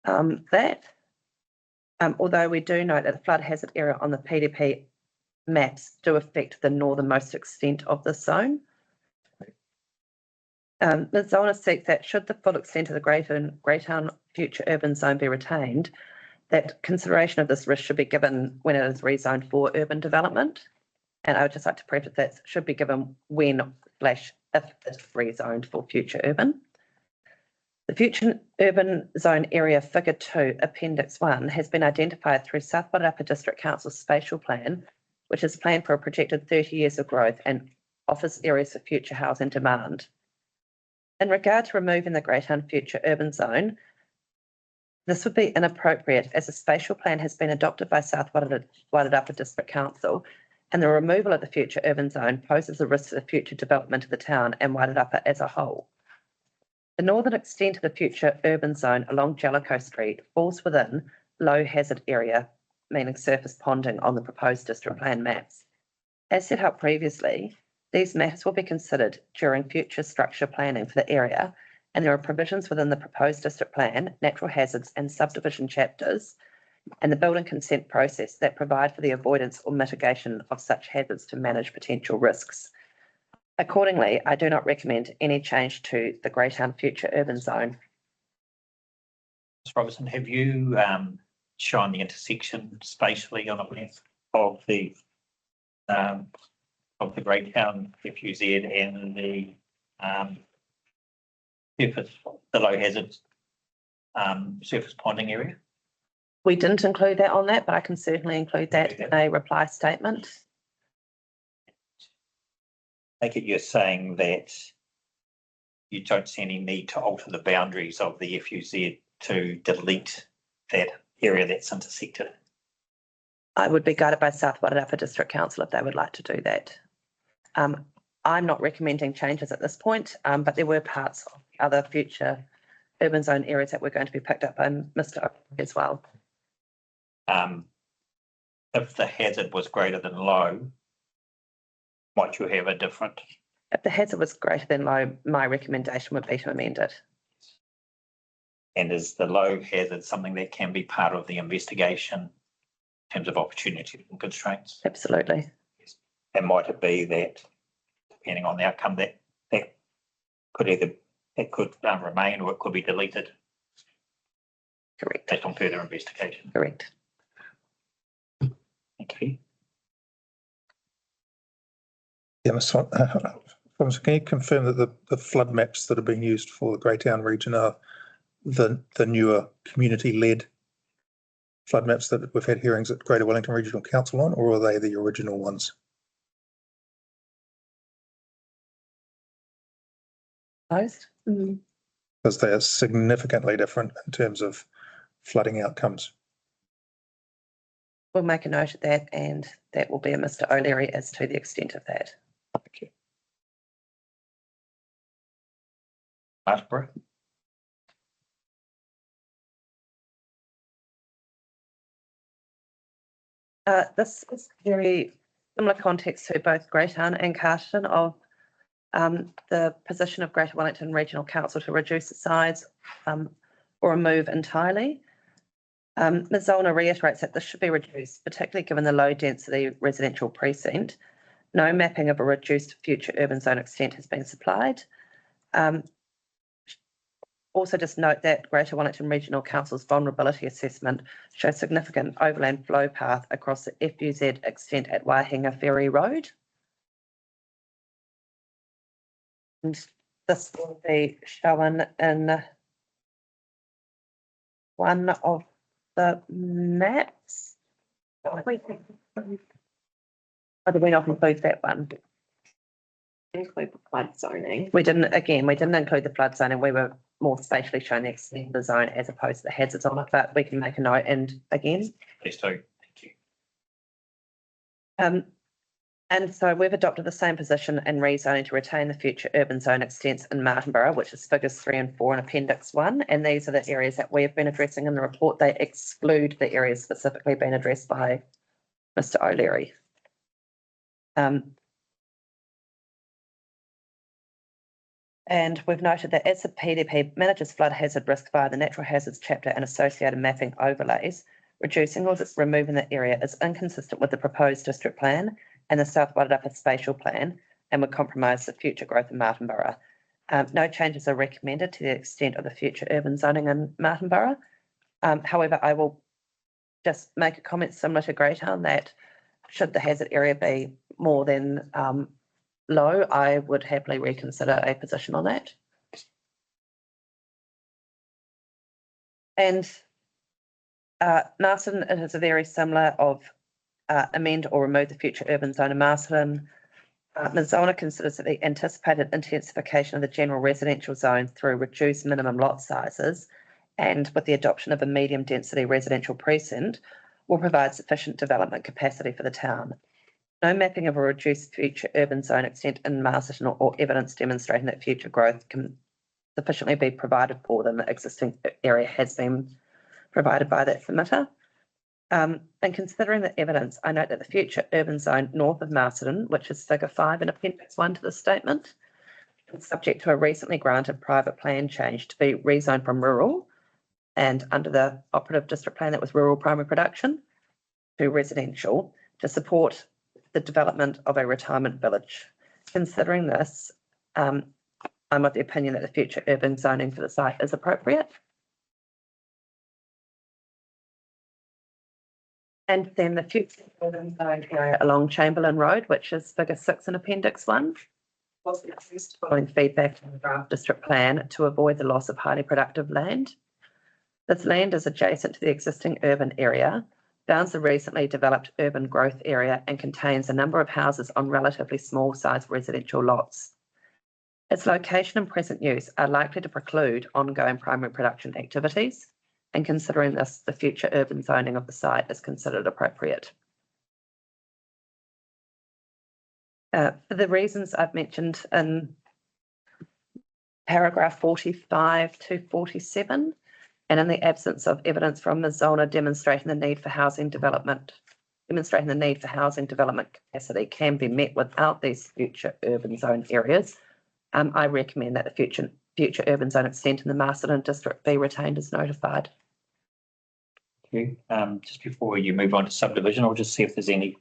that. Although we do note that the flood hazard area on the PDP maps do affect the northernmost extent of the zone. Ms. Zollner seeks that should the full extent of the Greytown future urban zone be retained, that consideration of this risk should be given when it is rezoned for urban development. And I would just like to preface that should be given when / if it's rezoned for future urban. The future urban zone area figure 2, appendix 1, has been identified through South Wairarapa District Council's spatial plan, which is planned for a projected 30 years of growth and offers areas for future housing demand. In regard to removing the Greytown Future Urban Zone, this would be inappropriate as a spatial plan has been adopted by South Wairarapa District Council, and the removal of the future urban zone poses a risk to the future development of the town and Wairarapa as a whole. The northern extent of the future urban zone along Jellicoe Street falls within low hazard area, meaning surface ponding on the proposed district plan maps. As set out previously, these matters will be considered during future structure planning for the area, and there are provisions within the proposed district plan, natural hazards and subdivision chapters, and the building consent process that provide for the avoidance or mitigation of such hazards to manage potential risks. Accordingly, I do not recommend any change to the Greytown Future Urban Zone. Ms Robertson, have you shown the intersection spatially on a map of the Greytown FUZ and the low hazard surface ponding area? We didn't include that on that, but I can certainly include that in a reply statement. I take it you're saying that you don't see any need to alter the boundaries of the FUZ to delete that area that's intersected. I would be guided by South Wairarapa District Council if they would like to do that. I'm not recommending changes at this point, but there were parts of the other future urban zone areas that were going to be picked up by Mr. O'Leary as well. If the hazard was greater than low, might you have a different? If the hazard was greater than low, my recommendation would be to amend it. And is the low hazard something that can be part of the investigation in terms of opportunities and constraints? Absolutely. Yes. And might it be that, depending on the outcome, that could remain or it could be deleted? Correct. Based on further investigation. Correct. Okay. Yeah, Ms. Thomas, can you confirm that the flood maps that are being used for the Greytown region are the newer community-led flood maps that we've had hearings at Greater Wellington Regional Council on, or are they the original ones? Opposed? Because they are significantly different in terms of flooding outcomes. We'll make a note of that, and that will be a Mr. O'Leary as to the extent of that. Thank you. Martha. This is very similar context to both Greytown and Carterton of the position of Greater Wellington Regional Council to reduce the size or remove entirely. Ms. Zollner reiterates that this should be reduced, particularly given the low density residential precinct. No mapping of a reduced future urban zone extent has been supplied. Also just note that Greater Wellington Regional Council's vulnerability assessment shows significant overland flow path across the FUZ extent at Waihinga Ferry Road. And this will be shown in one of the maps. Or did we not include that one? Include the flood zoning. We didn't include the flood zone, and we were more spatially showing the extent of the zone as opposed to the hazards on it, but we can make a note and again. Please do. Thank you. And so we've adopted the same position in rezoning to retain the future urban zone extents in Martinborough, which is figures 3 and 4 in Appendix 1. And these are the areas that we have been addressing in the report. They exclude the areas specifically being addressed by Mr. O'Leary. And we've noted that as the PDP manages flood hazard risk via the natural hazards chapter and associated mapping overlays, reducing or removing the area is inconsistent with the proposed district plan and the South Wairarapa spatial plan and would compromise the future growth in Martinborough. No changes are recommended to the extent of the future urban zoning in Martinborough. However, I will just make a comment similar to Greytown that should the hazard area be more than low, I would happily reconsider a position on that. And Marsden, it is a very similar of amend or remove the future urban zone of Marsden. Ms Zollner considers that the anticipated intensification of the general residential zone through reduced minimum lot sizes and with the adoption of a medium density residential precinct will provide sufficient development capacity for the town. No mapping of a reduced future urban zone extent in Masterton or evidence demonstrating that future growth can sufficiently be provided for than the existing area has been provided by that submitter. And considering the evidence, I note that the future urban zone north of Masterton, which is figure 5 in appendix 1 to the statement, is subject to a recently granted private plan change to be rezoned from rural and under the operative district plan that was rural primary production to residential to support the development of a retirement village. Considering this, I'm of the opinion that the future urban zoning for the site is appropriate. And then the future urban zone area along Chamberlain Road, which is figure 6 in appendix 1, was reduced following feedback from the draft district plan to avoid the loss of highly productive land. This land is adjacent to the existing urban area, bounds the recently developed urban growth area, and contains a number of houses on relatively small sized residential lots. Its location and present use are likely to preclude ongoing primary production activities, and considering this, the future urban zoning of the site is considered appropriate. For the reasons I've mentioned in paragraph 45 to 47, and in the absence of evidence from Ms Zollner demonstrating the need for housing development capacity can be met without these future urban zone areas, I recommend that the future urban zone extent in the Masterton district be retained as notified. Thank you. Just before you move on to subdivision, I'll just see if there's any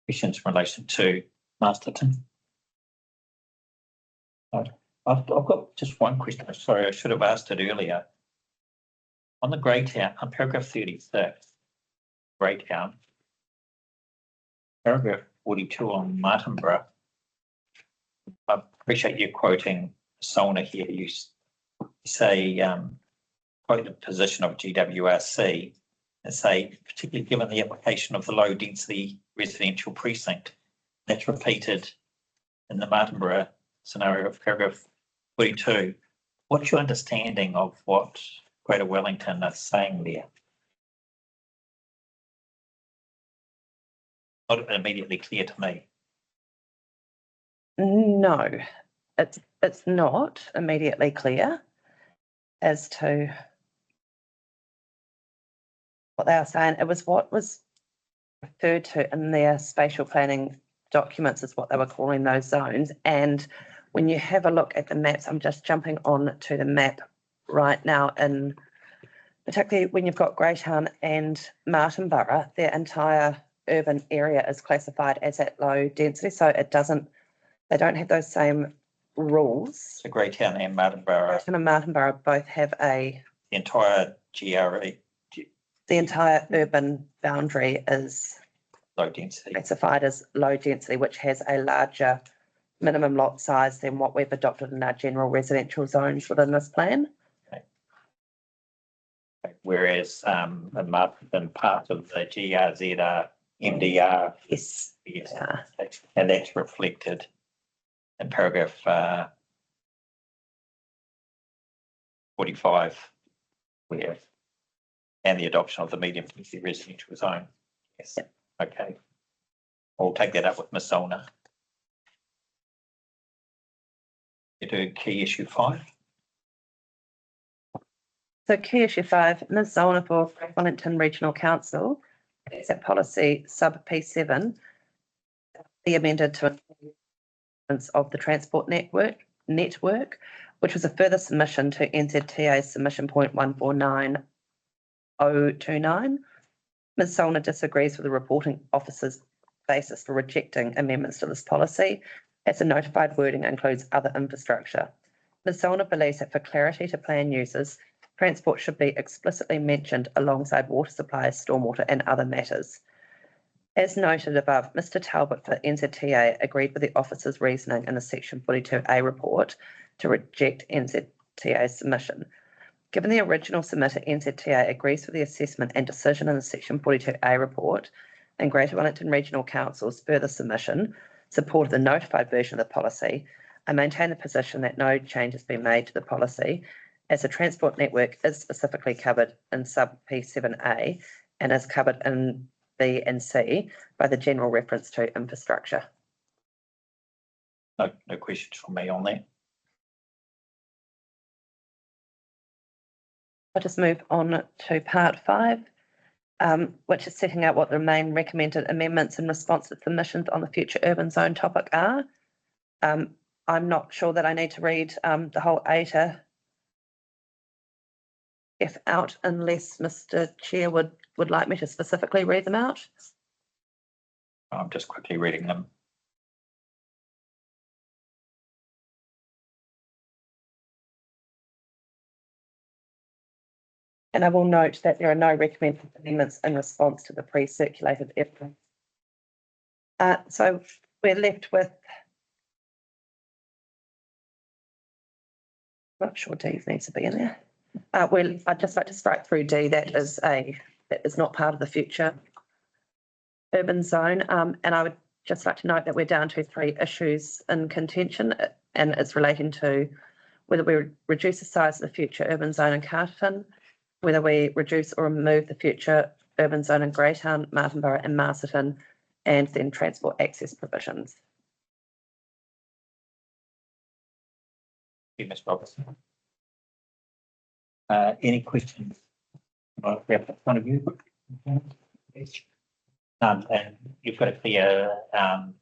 questions in relation to Masterton. I've got just one question. Sorry, I should have asked it earlier. On the Greytown, on paragraph 36, Greytown, paragraph 42 on Martinborough, I appreciate you quoting Solna here. You say, quote the position of GWRC and say, particularly given the application of the low density residential precinct, that's repeated in the Martinborough scenario of paragraph 42. What's your understanding of what Greater Wellington is saying there? Not immediately clear to me. No, it's not immediately clear as to what they are saying. It was what was referred to in their spatial planning documents is what they were calling those zones. And when you have a look at the maps, I'm just jumping on to the map right now, and particularly when you've got Greytown and Martinborough, their entire urban area is classified as at low density. So they don't have those same rules. So Greytown and Martinborough. Greytown and Martinborough both have the entire GRE. The entire urban boundary is low density. Classified as low density, which has a larger minimum lot size than what we've adopted in our general residential zones within this plan. Okay. Whereas in part of the GRZ are MDR. Yes. And that's reflected in paragraph 45, and the adoption of the medium density residential zone. Yes. Yep. Okay. I'll take that up with Ms Zollner. You do key issue 5. So key issue 5, Ms Zollner for Wellington Regional Council, it's at policy sub P7, be amended to of the transport network, which was a further submission to NZTA's submission point 149029. Ms Zollner disagrees with the reporting officer's basis for rejecting amendments to this policy, as the notified wording includes other infrastructure. Ms Zollner believes that for clarity to plan users, transport should be explicitly mentioned alongside water supply, stormwater and other matters. As noted above, Mr Talbot for NZTA agreed with the officer's reasoning in the section 42A report to reject NZTA's submission. Given the original submitter NZTA agrees with the assessment and decision in the section 42A report and Greater Wellington Regional Council's further submission, supported the notified version of the policy, I maintain the position that no change has been made to the policy, as the transport network is specifically covered in sub P7A and is covered in B and C by the general reference to infrastructure. No questions from me on that. I'll just move on to part 5, which is setting out what the main recommended amendments in response to submissions on the future urban zone topic are. I'm not sure that I need to read the whole A to F out unless Mr. Chair would like me to specifically read them out. I'm just quickly reading them. And I will note that there are no recommended amendments in response to the pre-circulated evidence. So we're left with, I'm not sure D needs to be in there. I'd just like to strike through D. That is not part of the future urban zone. And I would just like to note that we're down to 3 issues in contention, and it's relating to whether we reduce the size of the future urban zone in Carterton, whether we reduce or remove the future urban zone in Greytown, Martinborough and Masterton, and then transport access provisions. Thank you, Ms. Robertson. Any questions? We have in front of you. And you've got a clear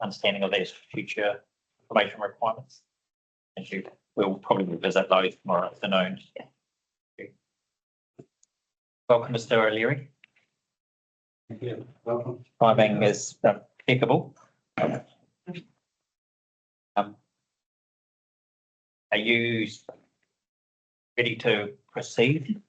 understanding of those future information requirements. And we'll probably revisit those tomorrow afternoon. Yeah. Welcome, Mr. O'Leary. Thank you. Welcome. Timing is impeccable. Are you ready to proceed?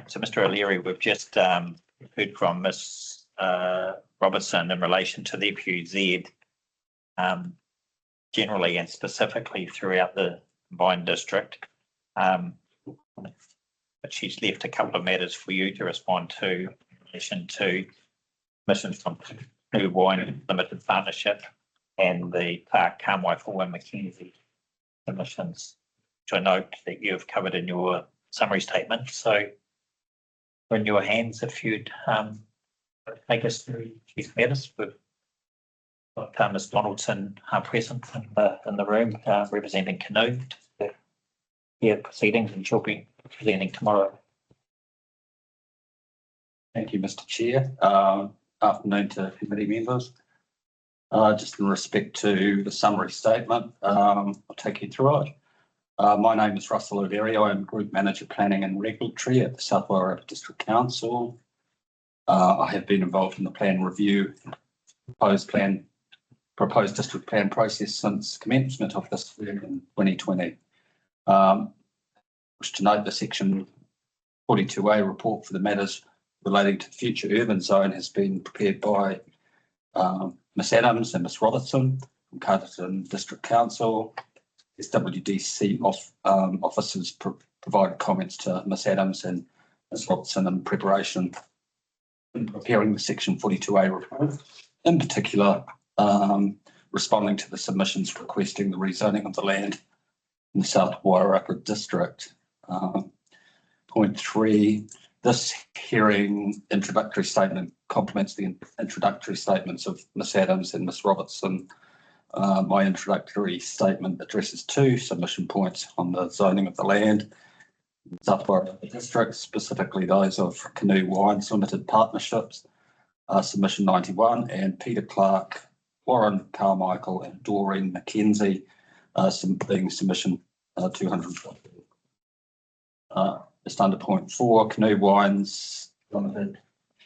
So, Mr. O'Leary, we've just heard from Ms. Robertson in relation to the FUZ generally and specifically throughout the combined district. But she's left a couple of matters for you to respond to in relation to emissions from New Wine Limited Partnership and the Clark, Carmichael and Mackenzie emissions, which I note that you've covered in your summary statement. So in your hands, if you'd take us through these matters. We've got Ms. Donaldson present in the room representing Canoe to hear proceedings, and she'll be presenting tomorrow. Thank you, Mr. Chair. Afternoon to committee members. Just in respect to the summary statement, I'll take you through it. My name is Russell O'Leary. I am Group Manager Planning and Regulatory at the South Wairarapa District Council. I have been involved in the plan review, proposed district plan process since commencement of this work in 2020. Wish to note the section 42A report for the matters relating to the future urban zone has been prepared by Ms Adams and Ms Robertson from Carterton District Council. SWDC officers provided comments to Ms Adams and Ms Robertson in preparation in preparing the section 42A report, in particular responding to the submissions requesting the rezoning of the land in the South Wairarapa District. Point 3, this hearing introductory statement complements the introductory statements of Ms Adams and Ms Robertson. My introductory statement addresses 2 submission points on the zoning of the land in South Wairarapa District, specifically those of Canoe Wines Limited Partnerships, submission 91, and Peter Clark, Warren Carmichael and Doreen Mackenzie, being submission 240. Just under point 4, Canoe Wines Limited,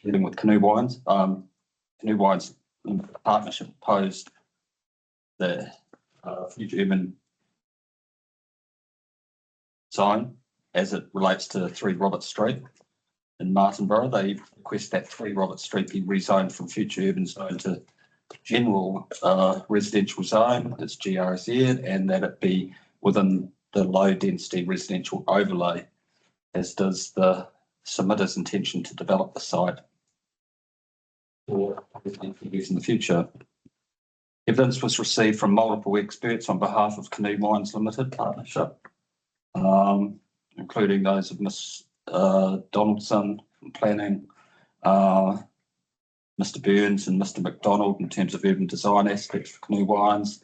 dealing with Canoe Wines. Canoe Wines Limited Partnership proposed the future urban zone as it relates to 3 Robert Street in Martinborough. They request that 3 Robert Street be rezoned from future urban zone to general residential zone, it's GRZ, and that it be within the low density residential overlay, as does the submitter's intention to develop the site for residential use in the future. Evidence was received from multiple experts on behalf of Canoe Wines Limited Partnership, including those of Ms. Donaldson from planning, Mr. Burns and Mr. McDonald in terms of urban design aspects for Canoe Wines,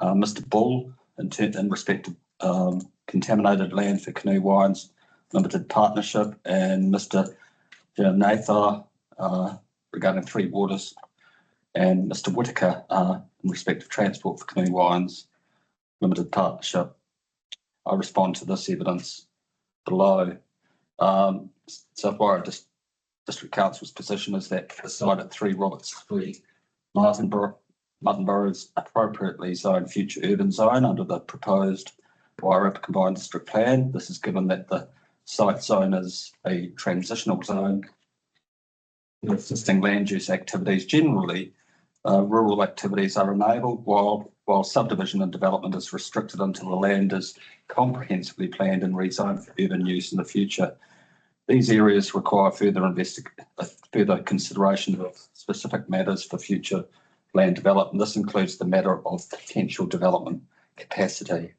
Mr. Bull in respect of contaminated land for Canoe Wines Limited Partnership, and Mr. Janatha regarding Three Waters, and Mr. Whitaker in respect of transport for Canoe Wines Limited Partnership. I respond to this evidence below. South Wairarapa District Council's position is that the site at 3 Roberts Street, Martinborough is appropriately zoned future urban zone under the proposed Wairarapa Combined District Plan. This is given that the site zone is a transitional zone. The existing land use activities generally, rural activities are enabled while subdivision and development is restricted until the land is comprehensively planned and rezoned for urban use in the future. These areas require further consideration of specific matters for future land development. This includes the matter of potential development capacity.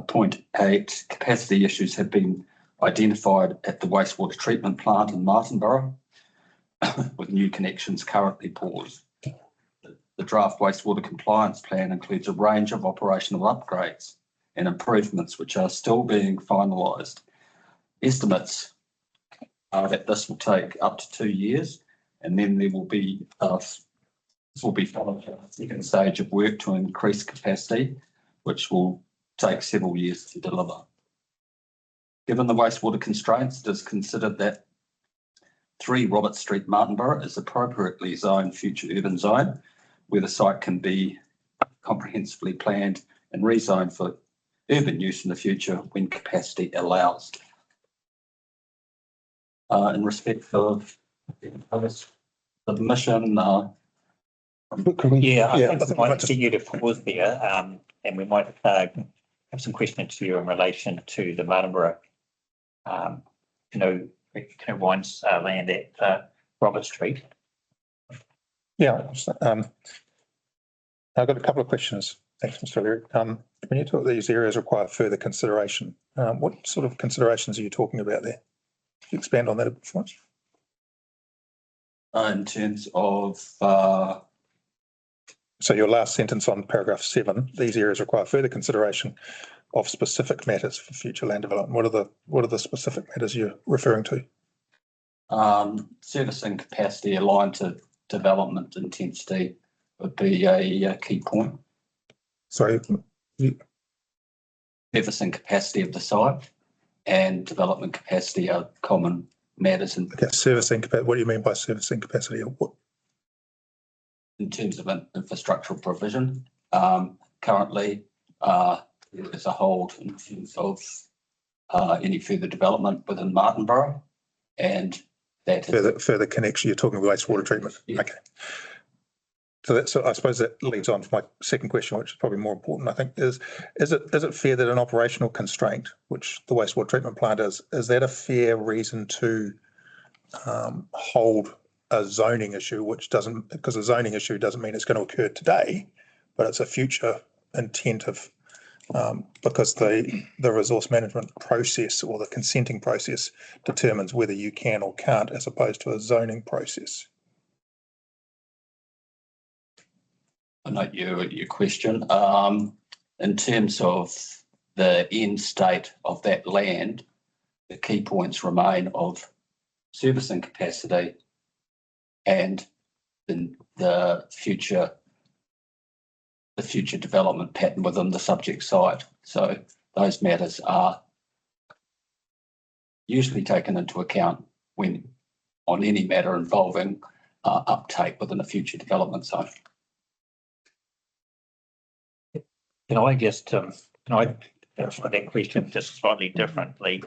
Point 8, capacity issues have been identified at the wastewater treatment plant in Martinborough, with new connections currently paused. The draft wastewater compliance plan includes a range of operational upgrades and improvements which are still being finalised. Estimates are that this will take up to 2 years, and then there will be this will be followed by a second stage of work to increase capacity, which will take several years to deliver. Given the wastewater constraints, it is considered that 3 Robert Street, Martinborough is appropriately zoned future urban zone, where the site can be comprehensively planned and rezoned for urban use in the future when capacity allows. In respect of the mission, Yeah, I think we might get you to pause there, and we might have some questions to you in relation to the Martinborough, Canoe Wines land at Robert Street. Yeah, I've got a couple of questions. Thanks, Mr. O'Leary. When you talk these areas require further consideration, what sort of considerations are you talking about there? Could you expand on that a bit for us? in terms of So your last sentence on paragraph 7, these areas require further consideration of specific matters for future land development. What are the specific matters you're referring to? servicing capacity aligned to development intensity would be a key point. Sorry, Servicing capacity of the site and development capacity are common matters okay, servicing capacity. What do you mean by servicing capacity? What? in terms of an infrastructural provision. Currently, there's a hold in terms of any further development within Martinborough, and that Further connection, you're talking wastewater treatment. Yeah. Okay. So I suppose that leads on to my second question, which is probably more important, I think, is it fair that an operational constraint, which the wastewater treatment plant is that a fair reason to hold a zoning issue, which doesn't, because a zoning issue doesn't mean it's going to occur today, but it's a future intent of, because the resource management process or the consenting process determines whether you can or can't, as opposed to a zoning process. I note your question. In terms of the end state of that land, the key points remain of servicing capacity and the future development pattern within the subject site. So those matters are usually taken into account when on any matter involving uptake within a future development zone. Can I just, answer that question just slightly differently?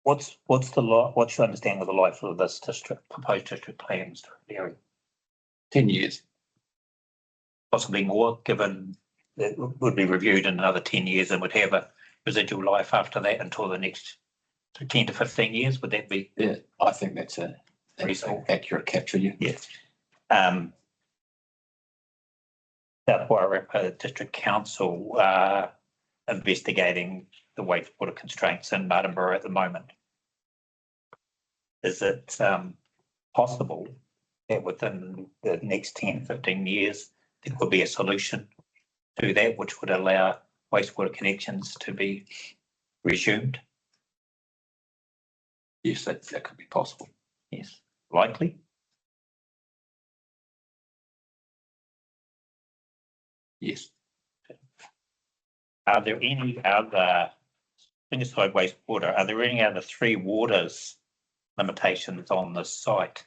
What's what's your understanding of the life of this proposed district plans area? 10 years. Possibly more, given that it would be reviewed in another 10 years and would have a residual life after that until the next 10 to 15 years. Would that be? Yeah, I think that's a Reasonable. accurate capture. Yeah. Yes. South Wairarapa District Council investigating the wastewater constraints in Martinborough at the moment. Is it possible that within the next 10, 15 years, there could be a solution to that which would allow wastewater connections to be resumed? Yes, that could be possible. Yes, likely. Yes. Are there any other, thing aside wastewater, are there any other three waters limitations on the site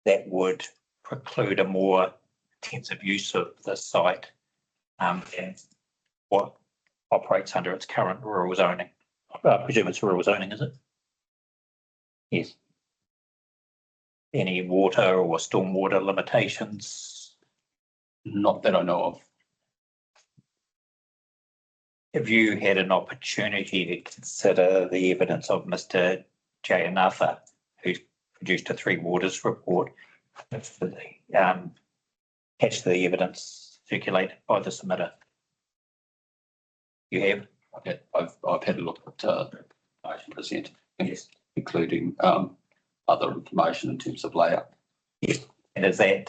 that would preclude a more intensive use of the site and what operates under its current rural zoning? I presume it's rural zoning, is it? Yes. Any water or stormwater limitations? Not that I know of. Have you had an opportunity to consider the evidence of Mr. Jayanatha, who produced a Three Waters report, attached to the evidence circulated by the submitter? You have? Okay, I've had a look at information presented, Yes. including other information in terms of layout. Yes. And is that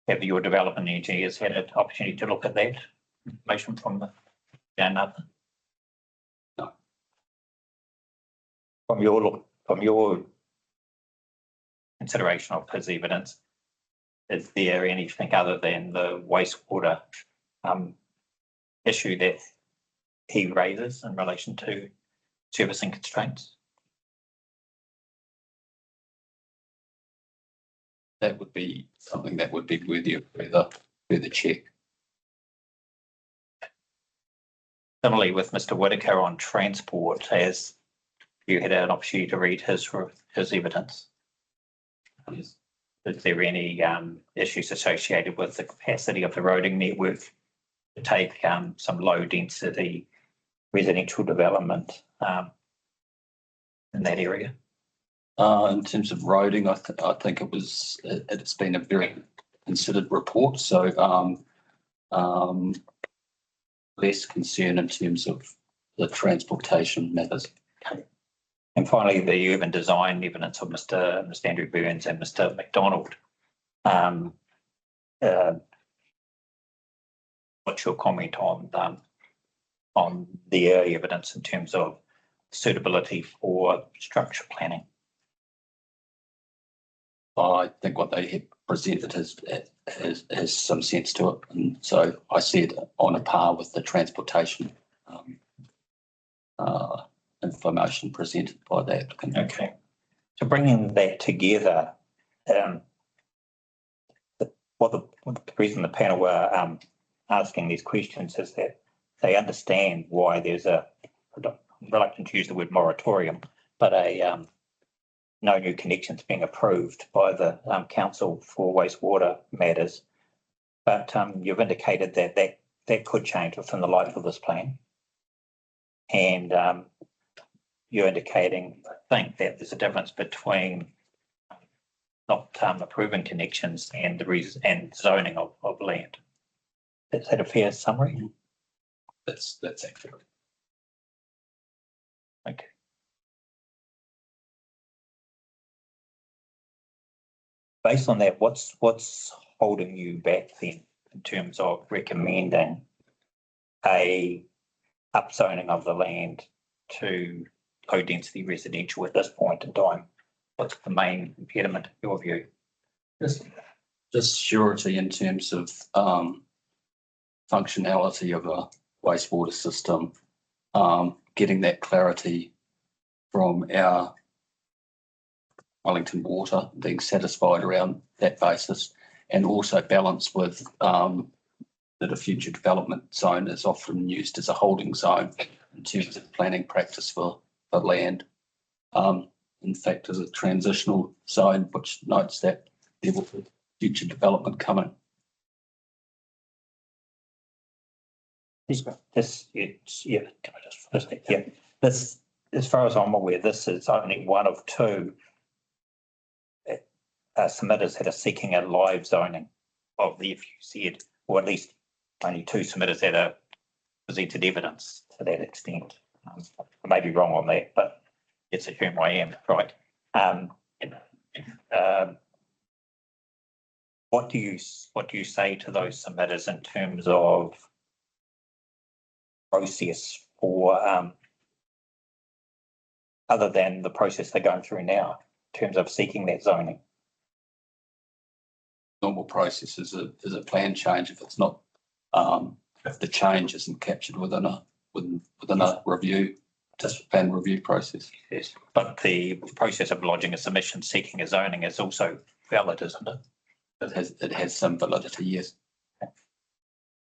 have your development engineers had an opportunity to look at that information from the Jayanatha? No. From your consideration of his evidence, is there anything other than the wastewater issue that he raises in relation to servicing constraints? That would be something that would be worthy of further check. Similarly, with Mr. Whitaker on transport, has you had an opportunity to read his evidence? Yes. Is there any issues associated with the capacity of the roading network to take some low density residential development in that area? In terms of roading, I think it's been a very considered report. So less concern in terms of the transportation matters. Okay. And finally, the urban design evidence of Mr. Andrew Burns and Mr. McDonald. What's your comment on the early evidence in terms of suitability for structure planning? I think what they have presented has some sense to it, and so I see it on a par with the transportation information presented by the applicant. Okay, so bringing that together, what the reason the panel were asking these questions is that they understand why there's I'm reluctant to use the word moratorium, but no new connections being approved by the council for wastewater matters. But you've indicated that could change within the life of this plan. And you're indicating, I think, that there's a difference between not approving connections and and zoning of land. Is that a fair summary? That's accurate. Okay. Based on that, what's holding you back then in terms of recommending a upzoning of the land to low density residential at this point in time? What's the main impediment in your view? Just surety in terms of functionality of a wastewater system, getting that clarity from our Wellington Water, being satisfied around that basis, and also balance with that a future development zone is often used as a holding zone in terms of planning practice for land. In fact, there's a transitional zone which notes that there will be future development coming. This, it's, yeah, can I just finish that? Yeah, this, as far as I'm aware, this is only one of two submitters that are seeking a live zoning of the FUZ, or at least only two submitters that are presented evidence to that extent. I may be wrong on that, but it's assume I am, right? What do you say to those submitters in terms of process for other than the process they're going through now in terms of seeking that zoning? Normal process is a plan change if it's not if the change isn't captured within a review, just plan review process. Yes, but the process of lodging a submission seeking a zoning is also valid, isn't it? It has some validity, yes.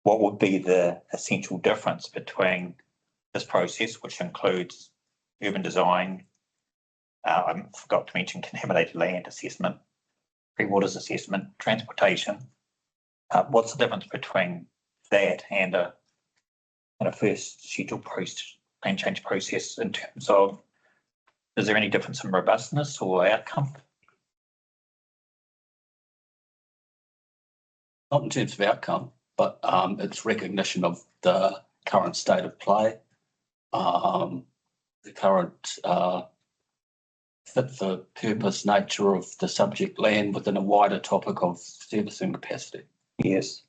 What would be the essential difference between this process, which includes urban design, I forgot to mention contaminated land assessment, pre-waters assessment, transportation? What's the difference between that and a first scheduled plan change process in terms of, is there any difference in robustness or outcome? Not in terms of outcome, but it's recognition of the current state of play, the current fit for purpose nature of the subject land within a wider topic of servicing capacity. Yes.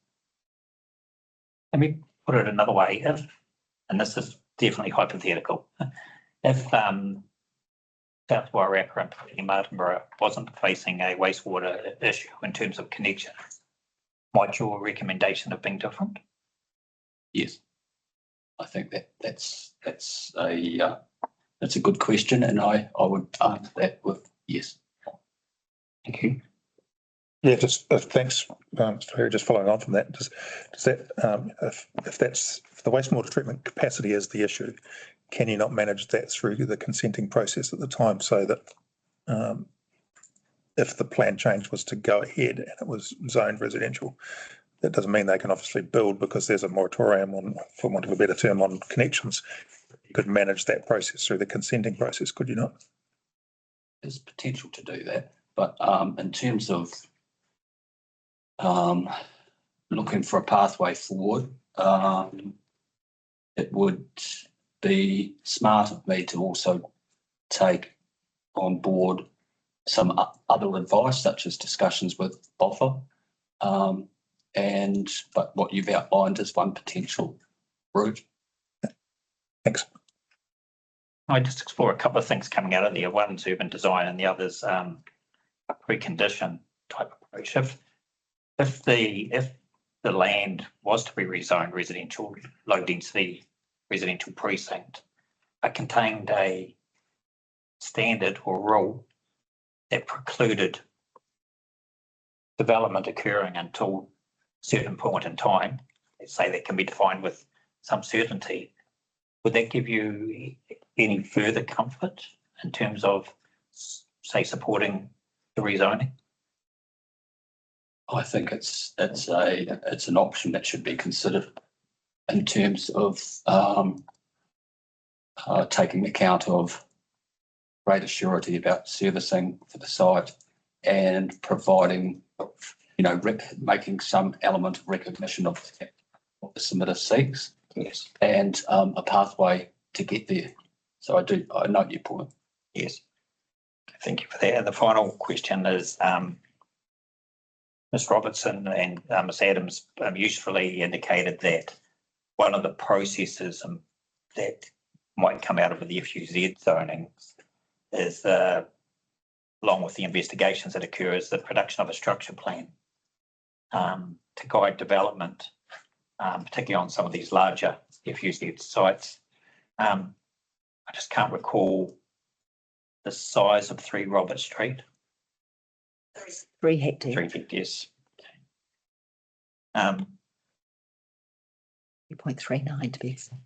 Let me put it another way. If, and this is definitely hypothetical, if South Wairarapa and particularly Martinborough wasn't facing a wastewater issue in terms of connection, might your recommendation have been different? Yes, I think that's a good question, and I would answer that with yes. Thank you. Yeah, just thanks. Just following on from that, does that if the wastewater treatment capacity is the issue, can you not manage that through the consenting process at the time, so that if the plan change was to go ahead and it was zoned residential, that doesn't mean they can obviously build because there's a moratorium on, for want of a better term, on connections. You could manage that process through the consenting process, could you not? There's potential to do that, but in terms of looking for a pathway forward, it would be smart of me to also take on board some other advice, such as discussions with BOFA. But what you've outlined is one potential route. Thanks. I just explore a couple of things coming out of there. One's urban design and the other's a precondition type approach. If the land was to be rezoned residential, low density residential precinct, it contained a standard or rule that precluded development occurring until a certain point in time, let's say that can be defined with some certainty, would that give you any further comfort in terms of, say, supporting the rezoning? I think it's an option that should be considered in terms of taking account of greater surety about servicing for the site and providing, making some element of recognition of what the submitter seeks. Yes. And a pathway to get there. So I note your point. Yes. Thank you for that. And the final question is, Ms. Robertson and Ms. Adams usefully indicated that one of the processes that might come out of the FUZ zoning is, along with the investigations that occur, is the production of a structure plan to guide development, particularly on some of these larger FUZ sites. I just can't recall the size of 3 Robert Street. 3 hectares. 3 hectares. 3.39 to be exact.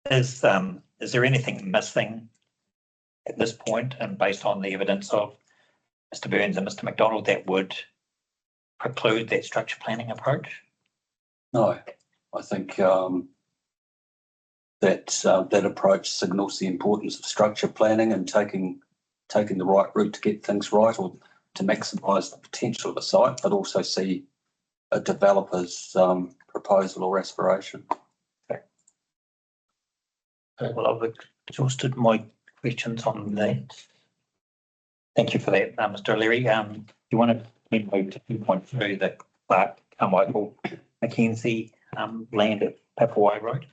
Is is there anything missing at this point, and based on the evidence of Mr. Burns and Mr. McDonald, that would preclude that structure planning approach? No, I think that approach signals the importance of structure planning and taking the right route to get things right, or to maximise the potential of a site, but also see a developer's proposal or aspiration. Well, I've exhausted my questions on that. Thank you for that, Mr. O'Leary. Do you want to move to 2.2, the Clark Carmichael Mackenzie land at Papawai Road?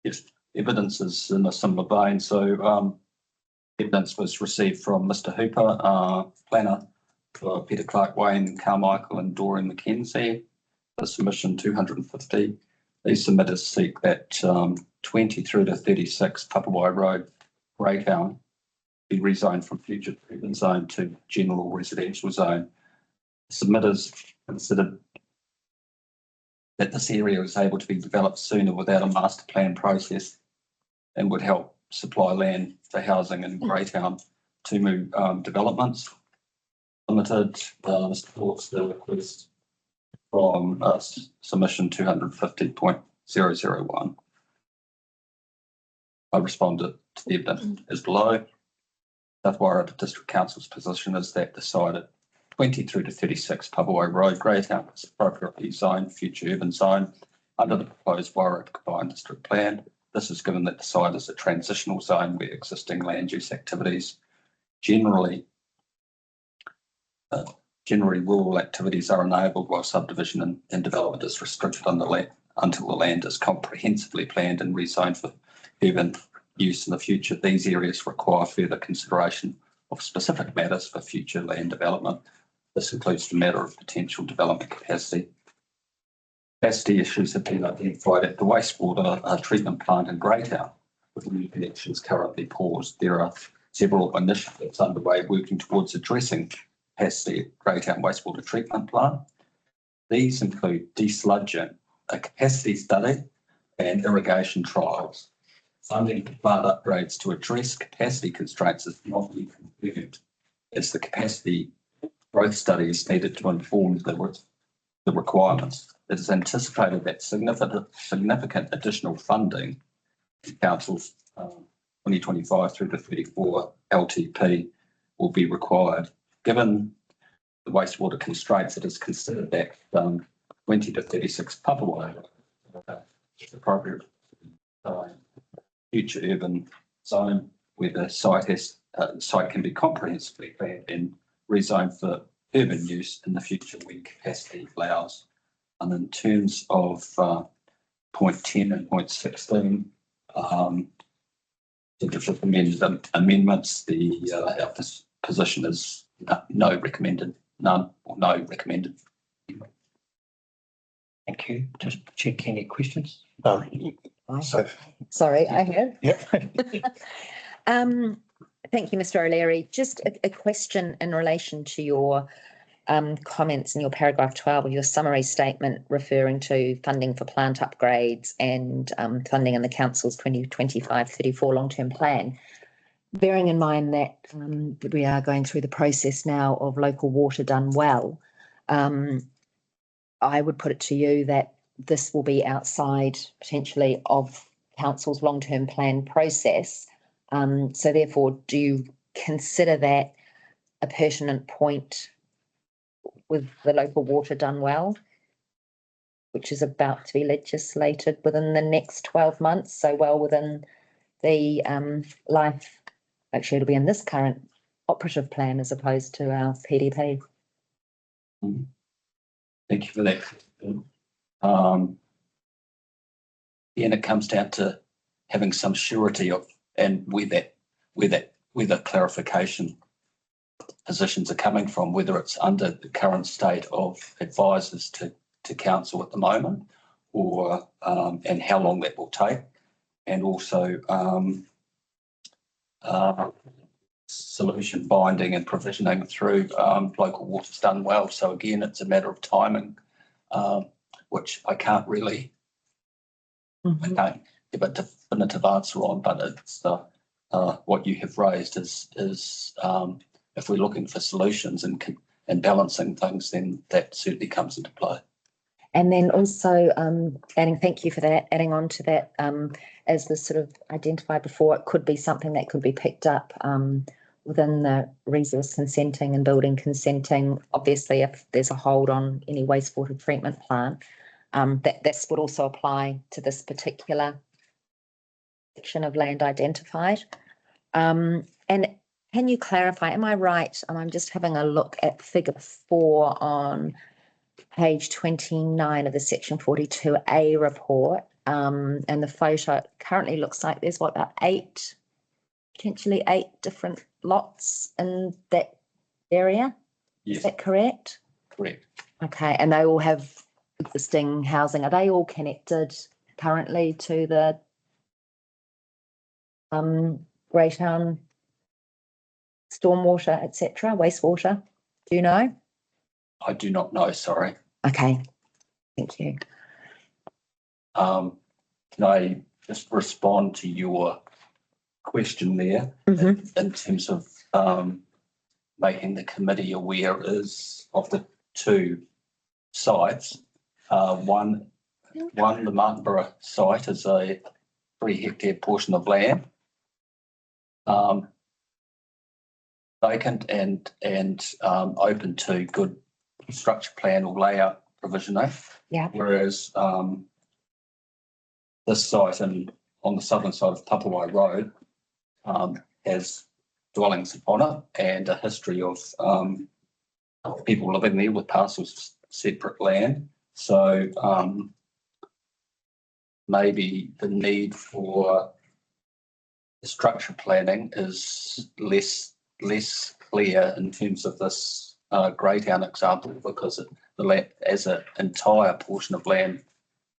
Yes, evidence is in a similar vein. So evidence was received from Mr. Hooper, planner for Peter Clark Wayne Carmichael and Doreen Mackenzie. The submission 250. These submitters seek that 20 through to 36 Papawai Road, Greytown, be rezoned from future urban zone to general residential zone. Submitters considered that this area is able to be developed sooner without a master plan process and would help supply land for housing in Greytown to move developments. Limited, Mr. Thorpe's the request from submission 250.001. I responded to the evidence as below. South Wairarapa District Council's position is that the site at 20 through to 36 Papawai Road, Greytown is appropriately zoned future urban zone under the proposed Wairarapa Combined District Plan. This is given that the site is a transitional zone where existing land use activities generally rural activities are enabled while subdivision and development is restricted on the land until the land is comprehensively planned and rezoned for urban use in the future. These areas require further consideration of specific matters for future land development. This includes the matter of potential development capacity. Capacity issues have been identified at the wastewater treatment plant in Greytown, with new connections currently paused. There are several initiatives underway working towards addressing capacity at Greytown wastewater treatment plant. These include desludging, a capacity study, and irrigation trials. Funding for plant upgrades to address capacity constraints is not yet confirmed, as the capacity growth study is needed to inform the requirements. It is anticipated that significant additional funding in Council's 2025 through to 34 LTP will be required. Given the wastewater constraints, it is considered that 20 to 36 Papawai is appropriate future urban zone where the site can be comprehensively planned and rezoned for urban use in the future when capacity allows. And in terms of point 10 and point 16, the recommended amendments, our position is none recommended. Thank you. Just check any questions. So, Sorry, I have. yeah. Thank you, Mr. O'Leary. Just a question in relation to your comments in your paragraph 12 of your summary statement referring to funding for plant upgrades and funding in the council's 2025-34 long-term plan. Bearing in mind that we are going through the process now of local water done well, I would put it to you that this will be outside potentially of council's long-term plan process. So therefore, do you consider that a pertinent point with the local water done well, which is about to be legislated within the next 12 months, so well within the life, actually it'll be in this current operative plan as opposed to our PDP. Thank you for that. And it comes down to having some surety of and where the clarification positions are coming from, whether it's under the current state of advisors to council at the moment, or and how long that will take, and also solution binding and provisioning through local water's done well. So again, it's a matter of timing, which I can't really give a definitive answer on, but it's what you have raised is if we're looking for solutions and balancing things, then that certainly comes into play. And then also thank you for that, adding on to that, as was sort of identified before, it could be something that could be picked up within the resource consenting and building consenting. Obviously, if there's a hold on any wastewater treatment plant, this would also apply to this particular section of land identified. And can you clarify, am I right? I'm just having a look at figure 4 on page 29 of the section 42A report. And the photo currently looks like there's about potentially eight different lots in that area. Yes. Is that correct? Correct. Okay, and they all have existing housing. Are they all connected currently to the Greytown stormwater, etc., wastewater? Do you know? I do not know, sorry. Okay, thank you. Can I just respond to your question there in terms of making the committee aware of the two sites. One, the Martinborough site is a 3-hectare portion of land, vacant and open to good structure plan or layout provisioning. Yeah. Whereas this site on the southern side of Papawai Road has dwellings upon it and a history of people living there with parcels of separate land. So maybe the need for the structure planning is less clear in terms of this Greytown example, because the land as an entire portion of land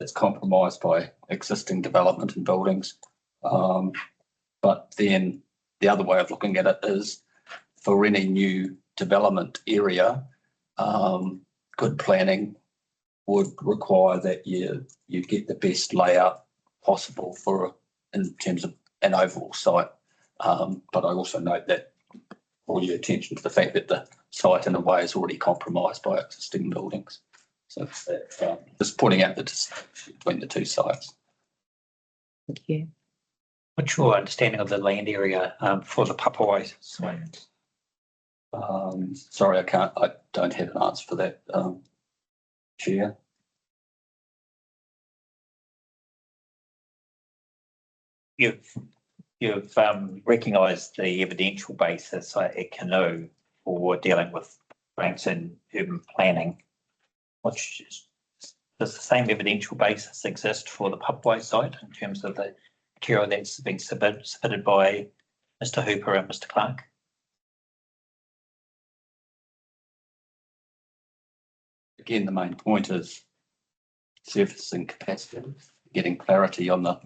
that's compromised by existing development and buildings. But then the other way of looking at it is for any new development area, good planning would require that you get the best layout possible in terms of an overall site. But I also note that all your attention to the fact that the site in a way is already compromised by existing buildings. So it's just pointing out the distinction between the two sites. Thank you. What's your understanding of the land area for the Papawai site? Sorry, I don't have an answer for that, Chair. You've recognised the evidential basis at Canoe for dealing with ranks in urban planning. Does the same evidential basis exist for the Papawai site in terms of the material that's been submitted by Mr. Hooper and Mr. Clark? Again, the main point is surfacing capacity, getting clarity on the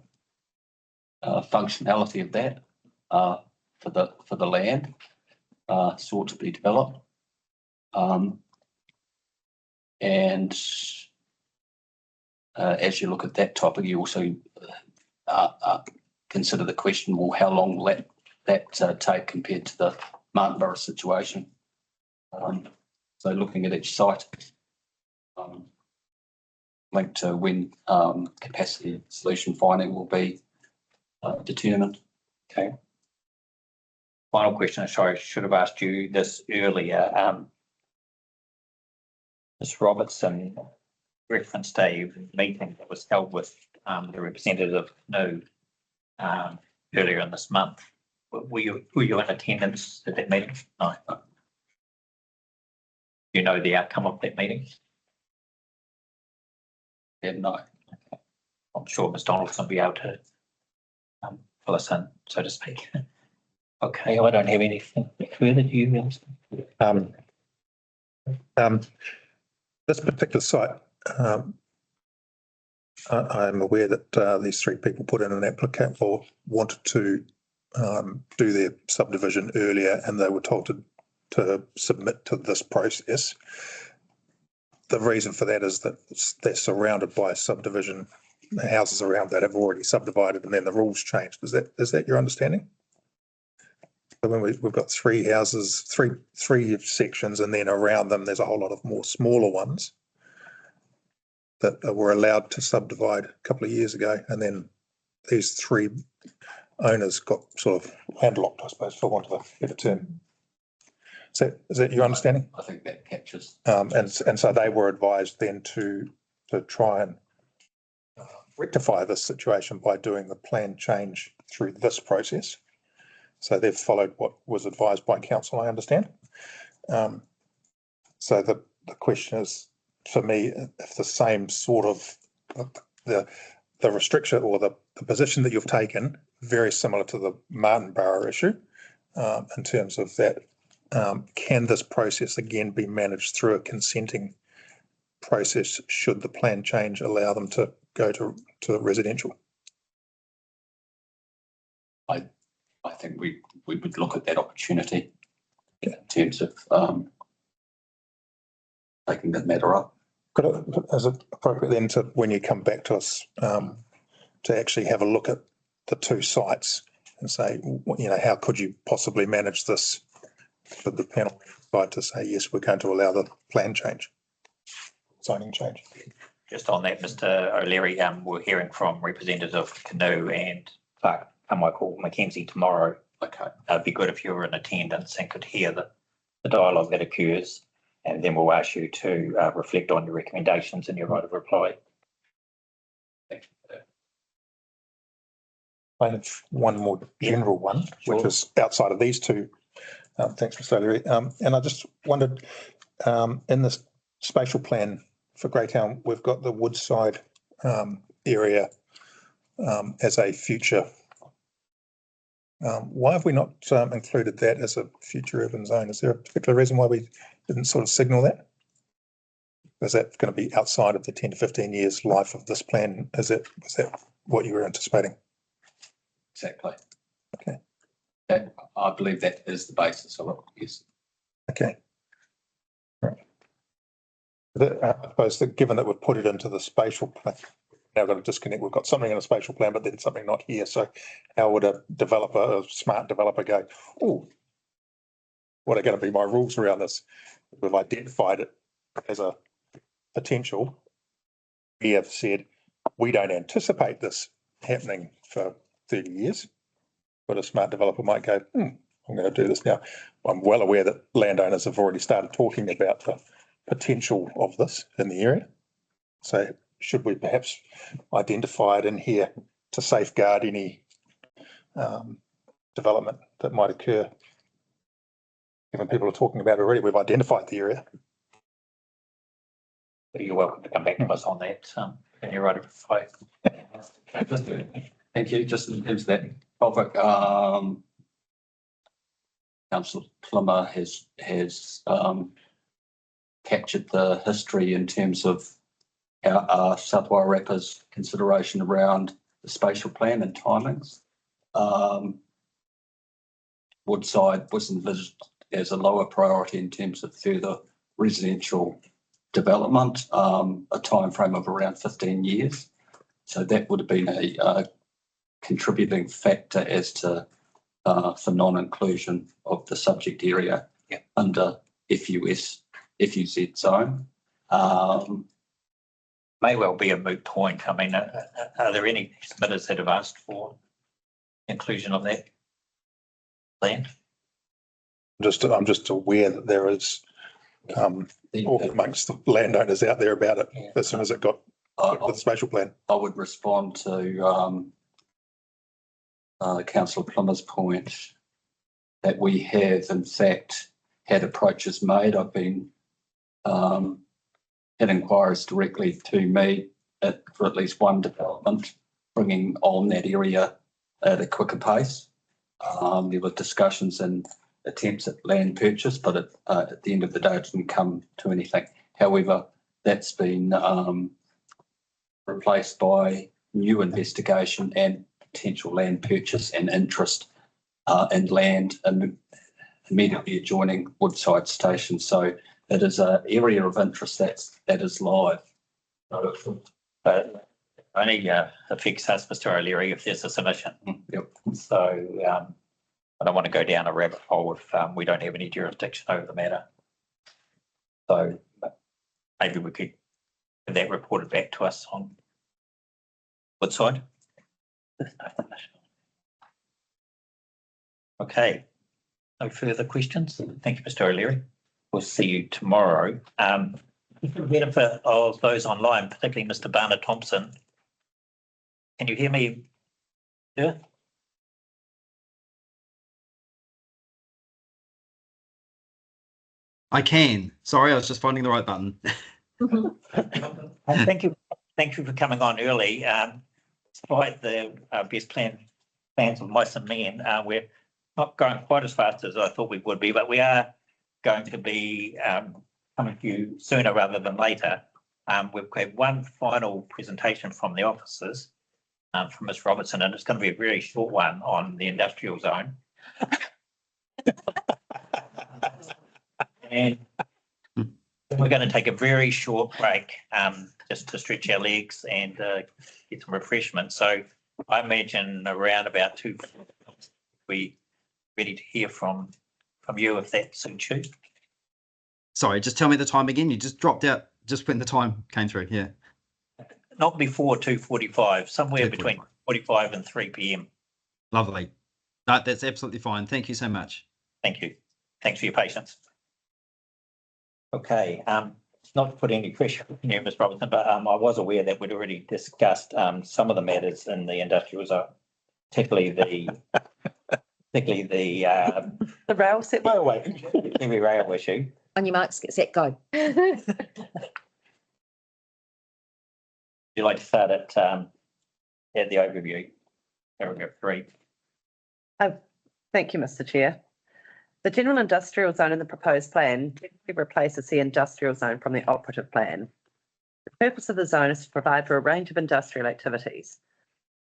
functionality of that for the land sought to be developed, and as you look at that topic, you also consider the question: well, how long will that take compared to the Martinborough situation? So, looking at each site, linked to when capacity solution finding will be determined. Okay. Final question. Sorry, I should have asked you this earlier. Ms. Robertson referenced a meeting that was held with the representative of No earlier in this month. Were you in attendance at that meeting? No. Do you know the outcome of that meeting? Yeah, no. Okay. I'm sure Ms. Donaldson will be able to fill us in, so to speak. Okay, I don't have anything further. Do you? This particular site, I'm aware that these three people put in an applicant or wanted to do their subdivision earlier, and they were told to submit to this process. The reason for that is that they're surrounded by subdivision the houses around that have already subdivided and then the rules changed. Is that your understanding? So when we've got three houses, three sections, and then around them there's a whole lot of more smaller ones that were allowed to subdivide a couple of years ago, and then these three owners got sort of landlocked, I suppose, for want of a better term. Is that your understanding? I think that captures. And so they were advised then to try and rectify this situation by doing the plan change through this process. So they've followed what was advised by council, I understand. So the question is, for me, if the same sort of the restriction or the position that you've taken, very similar to the Martinborough issue, in terms of that, can this process again be managed through a consenting process should the plan change allow them to go to residential? I think we would look at that opportunity in terms of taking that matter up. Is it appropriate then to, when you come back to us, to actually have a look at the two sites and say, you know, how could you possibly manage this for the panel decide to say, yes, we're going to allow the plan change, zoning change? Just on that, Mr. O'Leary, we're hearing from representatives of Canoe and Michael Mackenzie tomorrow. Okay. It'd be good if you were in attendance and could hear the dialogue that occurs, and then we'll ask you to reflect on your recommendations in your right of reply. Thank you for that. I have one more general one, Sure. which is outside of these two. Thanks, Mr. O'Leary. And I just wondered, in this spatial plan for Greytown, we've got the Woodside area as a future. Why have we not included that as a future urban zone? Is there a particular reason why we didn't sort of signal that? Is that going to be outside of the 10 to 15 years life of this plan? Was that what you were anticipating? Exactly. Okay. I believe that is the basis of it, yes. Okay. Right. I suppose that given that we've put it into the spatial plan, now got a disconnect. We've got something in a spatial plan, but then something not here. So how would a smart developer go, oh, what are going to be my rules around this? We've identified it as a potential. We have said we don't anticipate this happening for 30 years, but a smart developer might go, I'm going to do this now. I'm well aware that landowners have already started talking about the potential of this in the area. So should we perhaps identify it in here to safeguard any development that might occur? Given people are talking about it already, we've identified the area. You're welcome to come back to us on that in your right of reply. Thank you. Just in terms of that topic, Councillor Plummer has captured the history in terms of our South Wairarapa's consideration around the spatial plan and timings. Woodside was envisaged as a lower priority in terms of further residential development, a time frame of around 15 years. So that would have been a contributing factor as to for non-inclusion of the subject area under FUZ zone. May well be a moot point. I mean, are there any submitters that have asked for inclusion of that land? I'm just aware that there is amongst the landowners out there about it as soon as it got the spatial plan. I would respond to Councillor Plummer's point that we have in fact had approaches made. I've been had inquiries directly to me for at least one development, bringing on that area at a quicker pace. There were discussions and attempts at land purchase, but at the end of the day, it didn't come to anything. However, that's been replaced by new investigation and potential land purchase and interest in land immediately adjoining Woodside Station. So it is an area of interest that is live. only affects us, Mr. O'Leary, if there's a submission. Yep. So I don't want to go down a rabbit hole if we don't have any jurisdiction over the matter. So maybe we could have that reported back to us on Woodside. Okay, no further questions. Thank you, Mr. O'Leary. We'll see you tomorrow. For the benefit of those online, particularly Mr. Barnard Thompson, can you hear me? Yeah. I can. Sorry, I was just finding the right button. Thank you. Thank you for coming on early. Despite the best plans of mice and men, we're not going quite as fast as I thought we would be, but we are going to be coming to you sooner rather than later. We've got one final presentation from the officers, from Ms. Robertson, and it's going to be a very short one on the industrial zone. And we're going to take a very short break just to stretch our legs and get some refreshment. So I imagine around about 2 we ready to hear from you if that suits you. Sorry, just tell me the time again. You just dropped out just when the time came through. Yeah. Not before 2:45, somewhere 2:45. between 45 and 3 p.m. Lovely. No, that's absolutely fine. Thank you so much. Thank you. Thanks for your patience. Okay, not to put any pressure on you, Ms. Robertson, but I was aware that we'd already discussed some of the matters in the industrial zone, particularly the rail set. heavy rail issue. On your marks, get set, go. Would you like to start at the overview, paragraph 3? Thank you, Mr. Chair. The general industrial zone in the proposed plan replaces the industrial zone from the operative plan. The purpose of the zone is to provide for a range of industrial activities.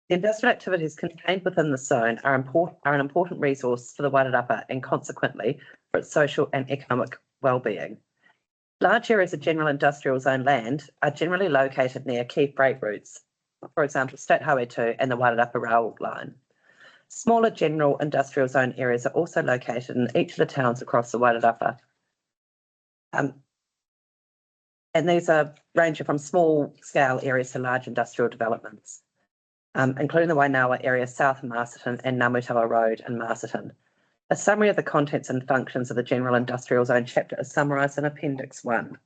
The industrial activities contained within the zone are an important resource for the Wairarapa and consequently for its social and economic well-being. Large areas of general industrial zone land are generally located near key freight routes, for example, State Highway 2 and the Wairarapa rail line. Smaller general industrial zone areas are also located in each of the towns across the Wairarapa. And these are ranging from small scale areas to large industrial developments, including the Wainawa area south of Masterton and Namutawa Road in Masterton. A summary of the contents and functions of the general industrial zone chapter is summarised in Appendix 1.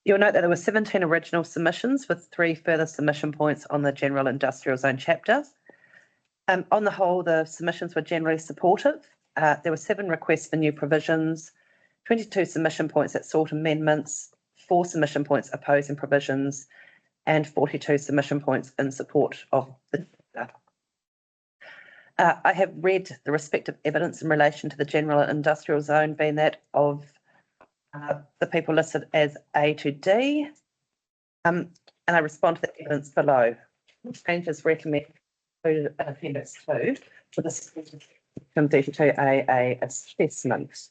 You'll note that there were 17 original submissions with 3 further submission points on the general industrial zone chapter. On the whole, the submissions were generally supportive. There were 7 requests for new provisions, 22 submission points that sought amendments, 4 submission points opposing provisions, and 42 submission points in support of the chapter. I have read the respective evidence in relation to the general industrial zone, being that of the people listed as A to D, and I respond to the evidence below. Changes recommended in Appendix 2 for the Section 32AA assessment.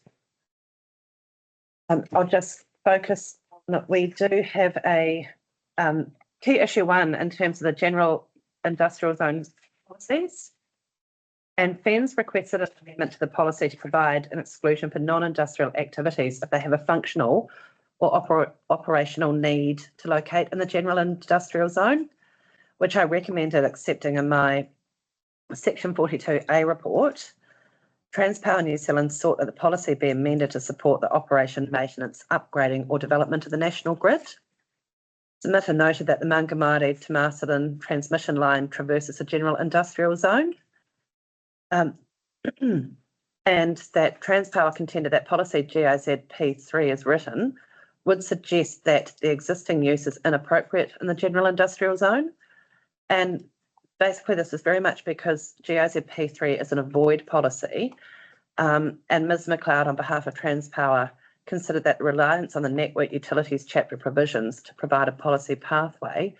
I'll just focus on that. We do have a key issue 1 in terms of the general industrial zone policies. And FENS requested an amendment to the policy to provide an exclusion for non-industrial activities if they have a functional or operational need to locate in the general industrial zone, which I recommended accepting in my Section 42A report. Transpower New Zealand sought that the policy be amended to support the operation, maintenance, upgrading or development of the national grid. Submitter noted that the Mangamari to Masterton transmission line traverses the general industrial zone. And that Transpower contended that policy GIZ-P3 as written would suggest that the existing use is inappropriate in the general industrial zone. And basically this is very much because GIZ-P3 is an avoid policy, and Ms McLeod on behalf of Transpower considered that the reliance on the Network Utilities Chapter provisions to provide a policy pathway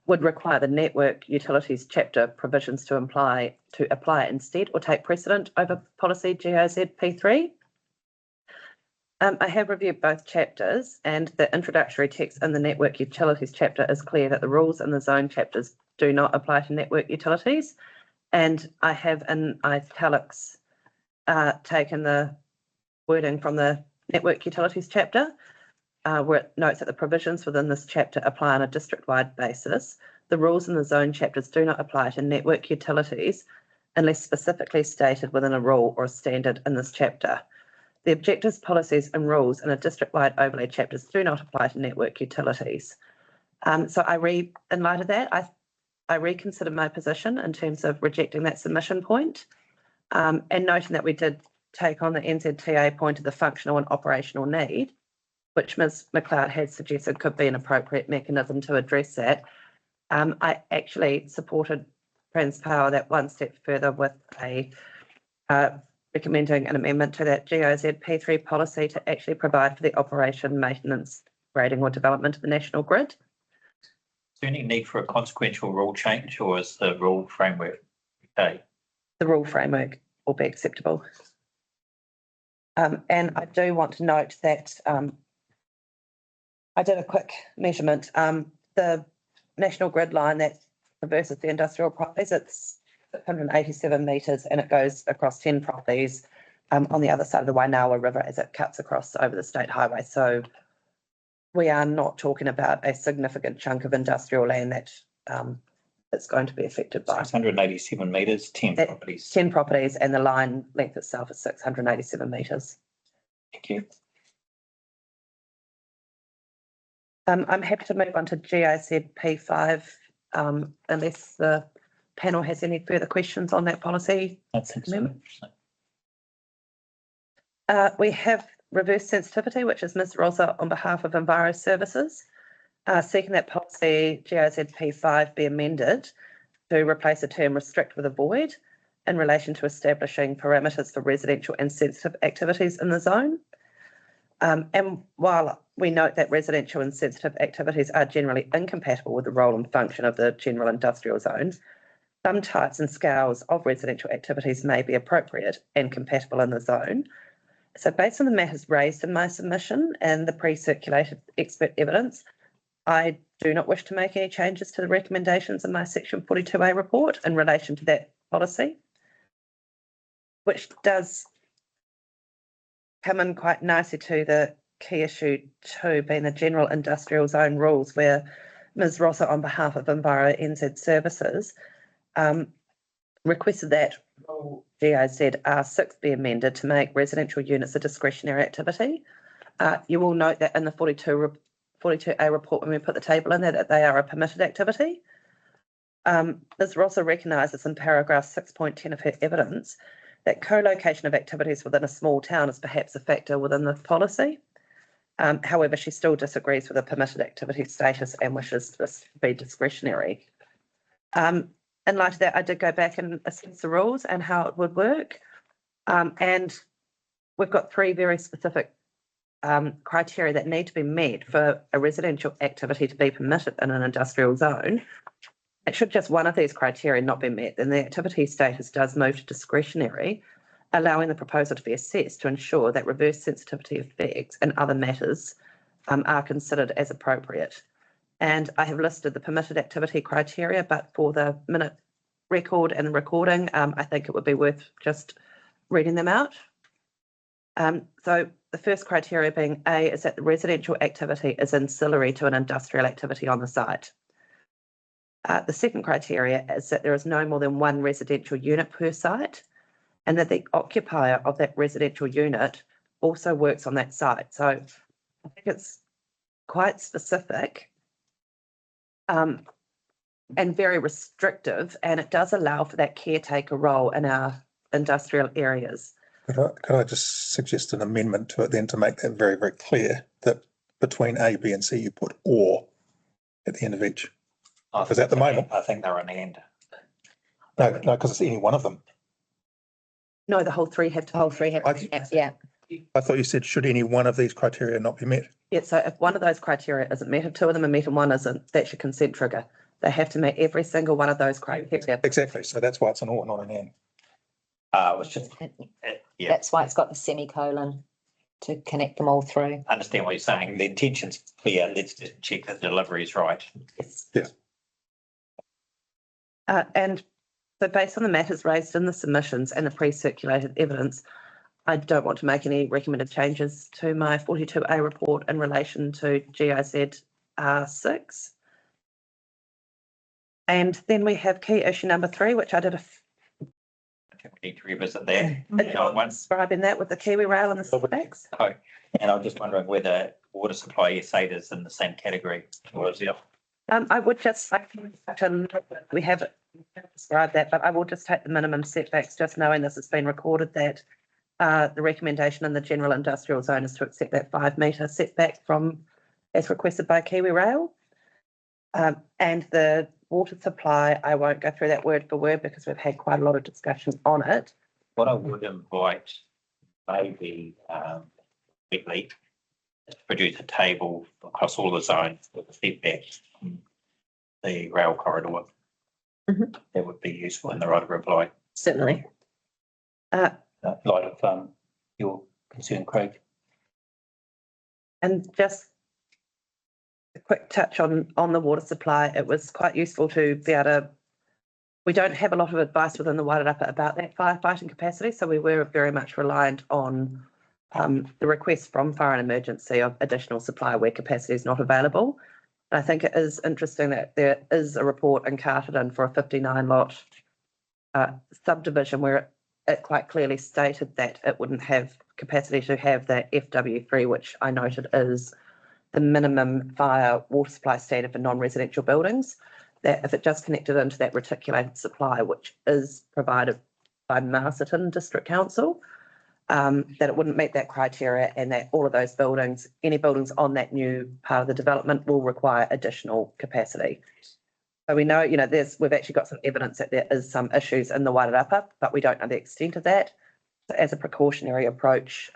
would require the Network Utilities Chapter provisions to apply instead or take precedent over policy GIZ-P3. I have reviewed both chapters, and the introductory text in the network utilities chapter is clear that the rules in the zone chapters do not apply to network utilities. And I have in italics taken the wording from the network utilities chapter, where it notes that the provisions within this chapter apply on a district-wide basis. The rules in the zone chapters do not apply to network utilities unless specifically stated within a rule or a standard in this chapter. The objectives, policies and rules in a district-wide overlay chapters do not apply to network utilities. So in light of that, I reconsidered my position in terms of rejecting that submission point, and noting that we did take on the NZTA point of the functional and operational need, which Ms McLeod had suggested could be an appropriate mechanism to address that. I actually supported Transpower that one step further with recommending an amendment to that GOZ P3 policy to actually provide for the operation, maintenance, grading or development of the national grid. Is there any need for a consequential rule change, or is the rule framework okay? The rule framework will be acceptable. And I do want to note that I did a quick measurement. The national grid line that traverses the industrial properties, it's 187 metres and it goes across 10 properties on the other side of the Wairarapa River as it cuts across over the state highway. So we are not talking about a significant chunk of industrial land that it's going to be affected by. 687 metres, 10 properties. 10 properties, and the line length itself is 687 metres. Thank you. I'm happy to move on to GIZ P5 unless the panel has any further questions on that policy. That's interesting. We have reverse sensitivity, which is Ms. Rosa on behalf of Enviro Services, seeking that policy GIZ P5 be amended to replace the term restrict with a void in relation to establishing parameters for residential and sensitive activities in the zone. And while we note that residential and sensitive activities are generally incompatible with the role and function of the general industrial zone, some types and scales of residential activities may be appropriate and compatible in the zone. So based on the matters raised in my submission and the pre-circulated expert evidence, I do not wish to make any changes to the recommendations in my section 42A report in relation to that policy, which does come in quite nicely to the key issue 2, being the general industrial zone rules, where Ms. Rosser on behalf of Enviro NZ Services requested that rule GIZ R6 be amended to make residential units a discretionary activity. You will note that in the 42A report, when we put the table in there, that they are a permitted activity. Ms. Rosser recognises in paragraph 6.10 of her evidence that co-location of activities within a small town is perhaps a factor within the policy. However, she still disagrees with the permitted activity status and wishes this to be discretionary. In light of that, I did go back and assess the rules and how it would work. And we've got 3 very specific criteria that need to be met for a residential activity to be permitted in an industrial zone. It should just one of these criteria not be met, then the activity status does move to discretionary, allowing the proposal to be assessed to ensure that reverse sensitivity effects and other matters are considered as appropriate. And I have listed the permitted activity criteria, but for the minute record and the recording, I think it would be worth just reading them out. So the first criteria being A is that the residential activity is ancillary to an industrial activity on the site. The second criteria is that there is no more than 1 residential unit per site, and that the occupier of that residential unit also works on that site. So I think it's quite specific and very restrictive, and it does allow for that caretaker role in our industrial areas. Could I just suggest an amendment to it then to make that very, very clear that between A, B and C you put or at the end of each? Because at the moment, I think they're an and. No, because it's any one of them. No, the whole 3 have to. Whole 3 have, yeah. I thought you said, should any one of these criteria not be met? Yeah, so if one of those criteria isn't met, if 2 of them are met and 1 isn't, that's your consent trigger. They have to meet every single one of those criteria. Exactly. So that's why it's an or, not an and. It was just, yeah. That's why it's got the semicolon. to connect them all through. Understand what you're saying. The intention's clear. Let's just check that the delivery is right. Yes. Yeah. And so based on the matters raised in the submissions and the pre-circulated evidence, I don't want to make any recommended changes to my 42A report in relation to GIZ R6. And then we have key issue number 3, which I did I think we need to revisit that. Once, describing that with the Kiwi Rail and the setbacks. and I'm just wondering whether water supply SA is in the same category or is it? I would just like to, we have described that, but I will just take the minimum setbacks, just knowing this has been recorded that the recommendation in the general industrial zone is to accept that 5 metre setback from, as requested by Kiwi Rail. And the water supply, I won't go through that word for word because we've had quite a lot of discussion on it. What I would invite maybe weekly is to produce a table across all the zones with the feedback from the rail corridor. Mhm. That would be useful in the right of reply. Certainly. Light of your concern, Craig. And just a quick touch on the water supply. It was quite useful to be able to, we don't have a lot of advice within the Wairarapa about that firefighting capacity, so we were very much reliant on the request from Fire and Emergency of additional supply where capacity is not available. And I think it is interesting that there is a report in Carterton for a 59 lot subdivision where it quite clearly stated that it wouldn't have capacity to have the FW3, which I noted is the minimum fire water supply standard for non-residential buildings, that if it just connected into that reticulated supply, which is provided by Masterton District Council, that it wouldn't meet that criteria and that all of those buildings, any buildings on that new part of the development will require additional capacity. So we know, we've actually got some evidence that there is some issues in the Wairarapa, but we don't know the extent of that. So as a precautionary approach,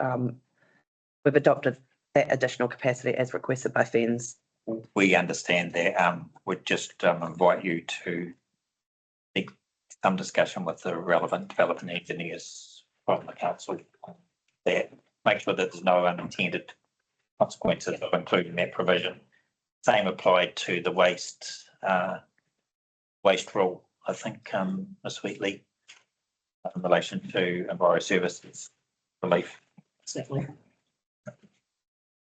we've adopted that additional capacity as requested by FENS. We understand that. Would just invite you to seek some discussion with the relevant development engineers from the council. That make sure that there's no unintended consequences of including that provision. Same applied to the waste rule, I think, Ms. Wheatley, in relation to Enviro Services relief. Certainly.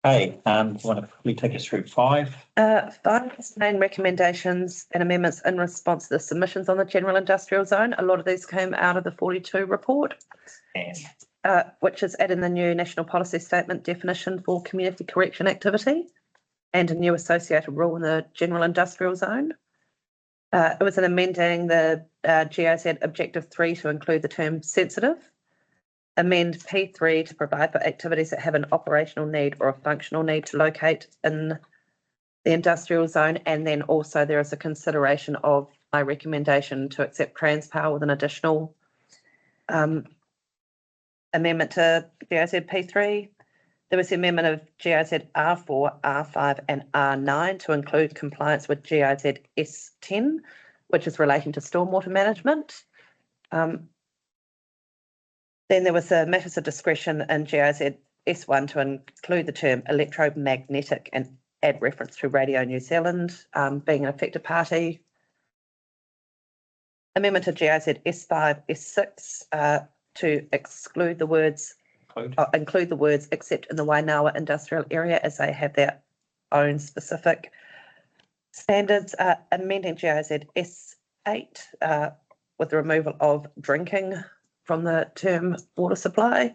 Hey, want to quickly take us through 5? 5 is main recommendations and amendments in response to the submissions on the general industrial zone. A lot of these came out of the 42 report, And which is adding the new national policy statement definition for community correction activity and a new associated rule in the general industrial zone. It was an amending the GIZ Objective 3 to include the term sensitive. Amend P3 to provide for activities that have an operational need or a functional need to locate in the industrial zone. And then also there is a consideration of my recommendation to accept Transpower with an additional amendment to GIZ P3. There was the amendment of GIZ R4, R5 and R9 to include compliance with GIZ S10, which is relating to stormwater management. Then there was a matters of discretion in GIZ S1 to include the term electromagnetic and add reference to Radio New Zealand being an affected party. Amendment to GIZ S5, S6 to exclude the words, include the words except in the Wainawa industrial area as they have their own specific standards. Amending GIZ S8 with the removal of drinking from the term water supply.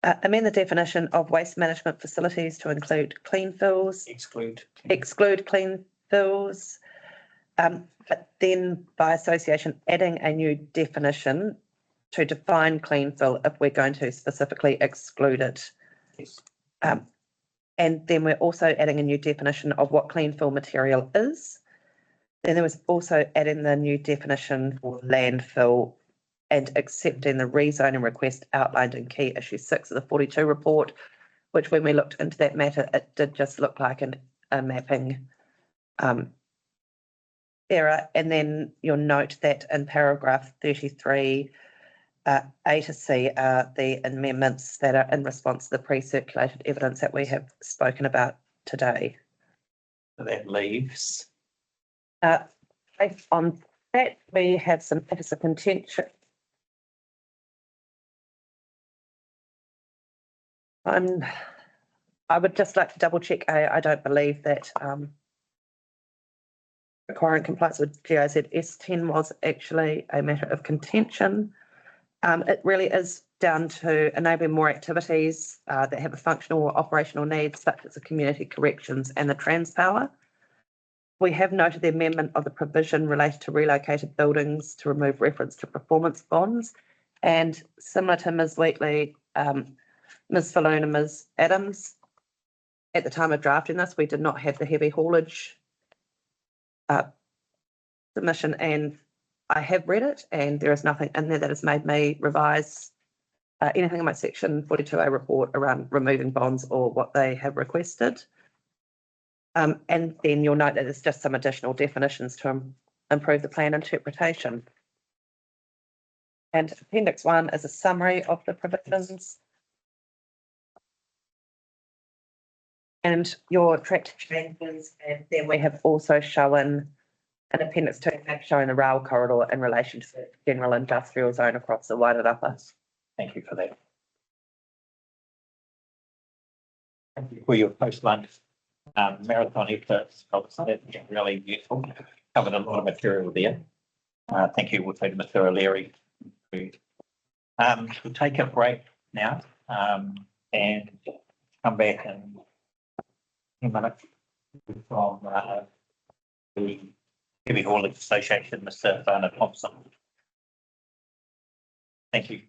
Amend the definition of waste management facilities to include clean fills. Exclude clean fills. But then by association, adding a new definition to define clean fill if we're going to specifically exclude it. yes. And then we're also adding a new definition of what clean fill material is. Then there was also adding the new definition for landfill and accepting the rezoning request outlined in key issue 6 of the 42 report, which when we looked into that matter, it did just look like a mapping error. And then you'll note that in paragraph 33, A to C are the amendments that are in response to the pre-circulated evidence that we have spoken about today. So that leaves, Based on that, we have some matters of contention. I would just like to double check. I don't believe that requiring compliance with GIZ S10 was actually a matter of contention. It really is down to enabling more activities that have a functional or operational needs, such as the community corrections and the trans power. We have noted the amendment of the provision related to relocated buildings to remove reference to performance bonds. And similar to Ms. Wheatley, Ms. Falloon and Ms. Adams, at the time of drafting this, we did not have the heavy haulage submission, and I have read it, and there is nothing in there that has made me revise anything in my section 42A report around removing bonds or what they have requested. And then you'll note that there's just some additional definitions to improve the plan interpretation. And Appendix 1 is a summary of the provisions. And your tracked changes, and then we have also shown an Appendix 2 map showing the rail corridor in relation to the general industrial zone across the Wairarapa. thank you for that. Thank you for your post-lunch marathon efforts. That's really useful. Covered a lot of material there. Thank you, Wilfred Mr. O'Leary. We'll take a break now and come back in a minute from the Heavy Haulage Association, Mr. Varner Thompson. Thank you.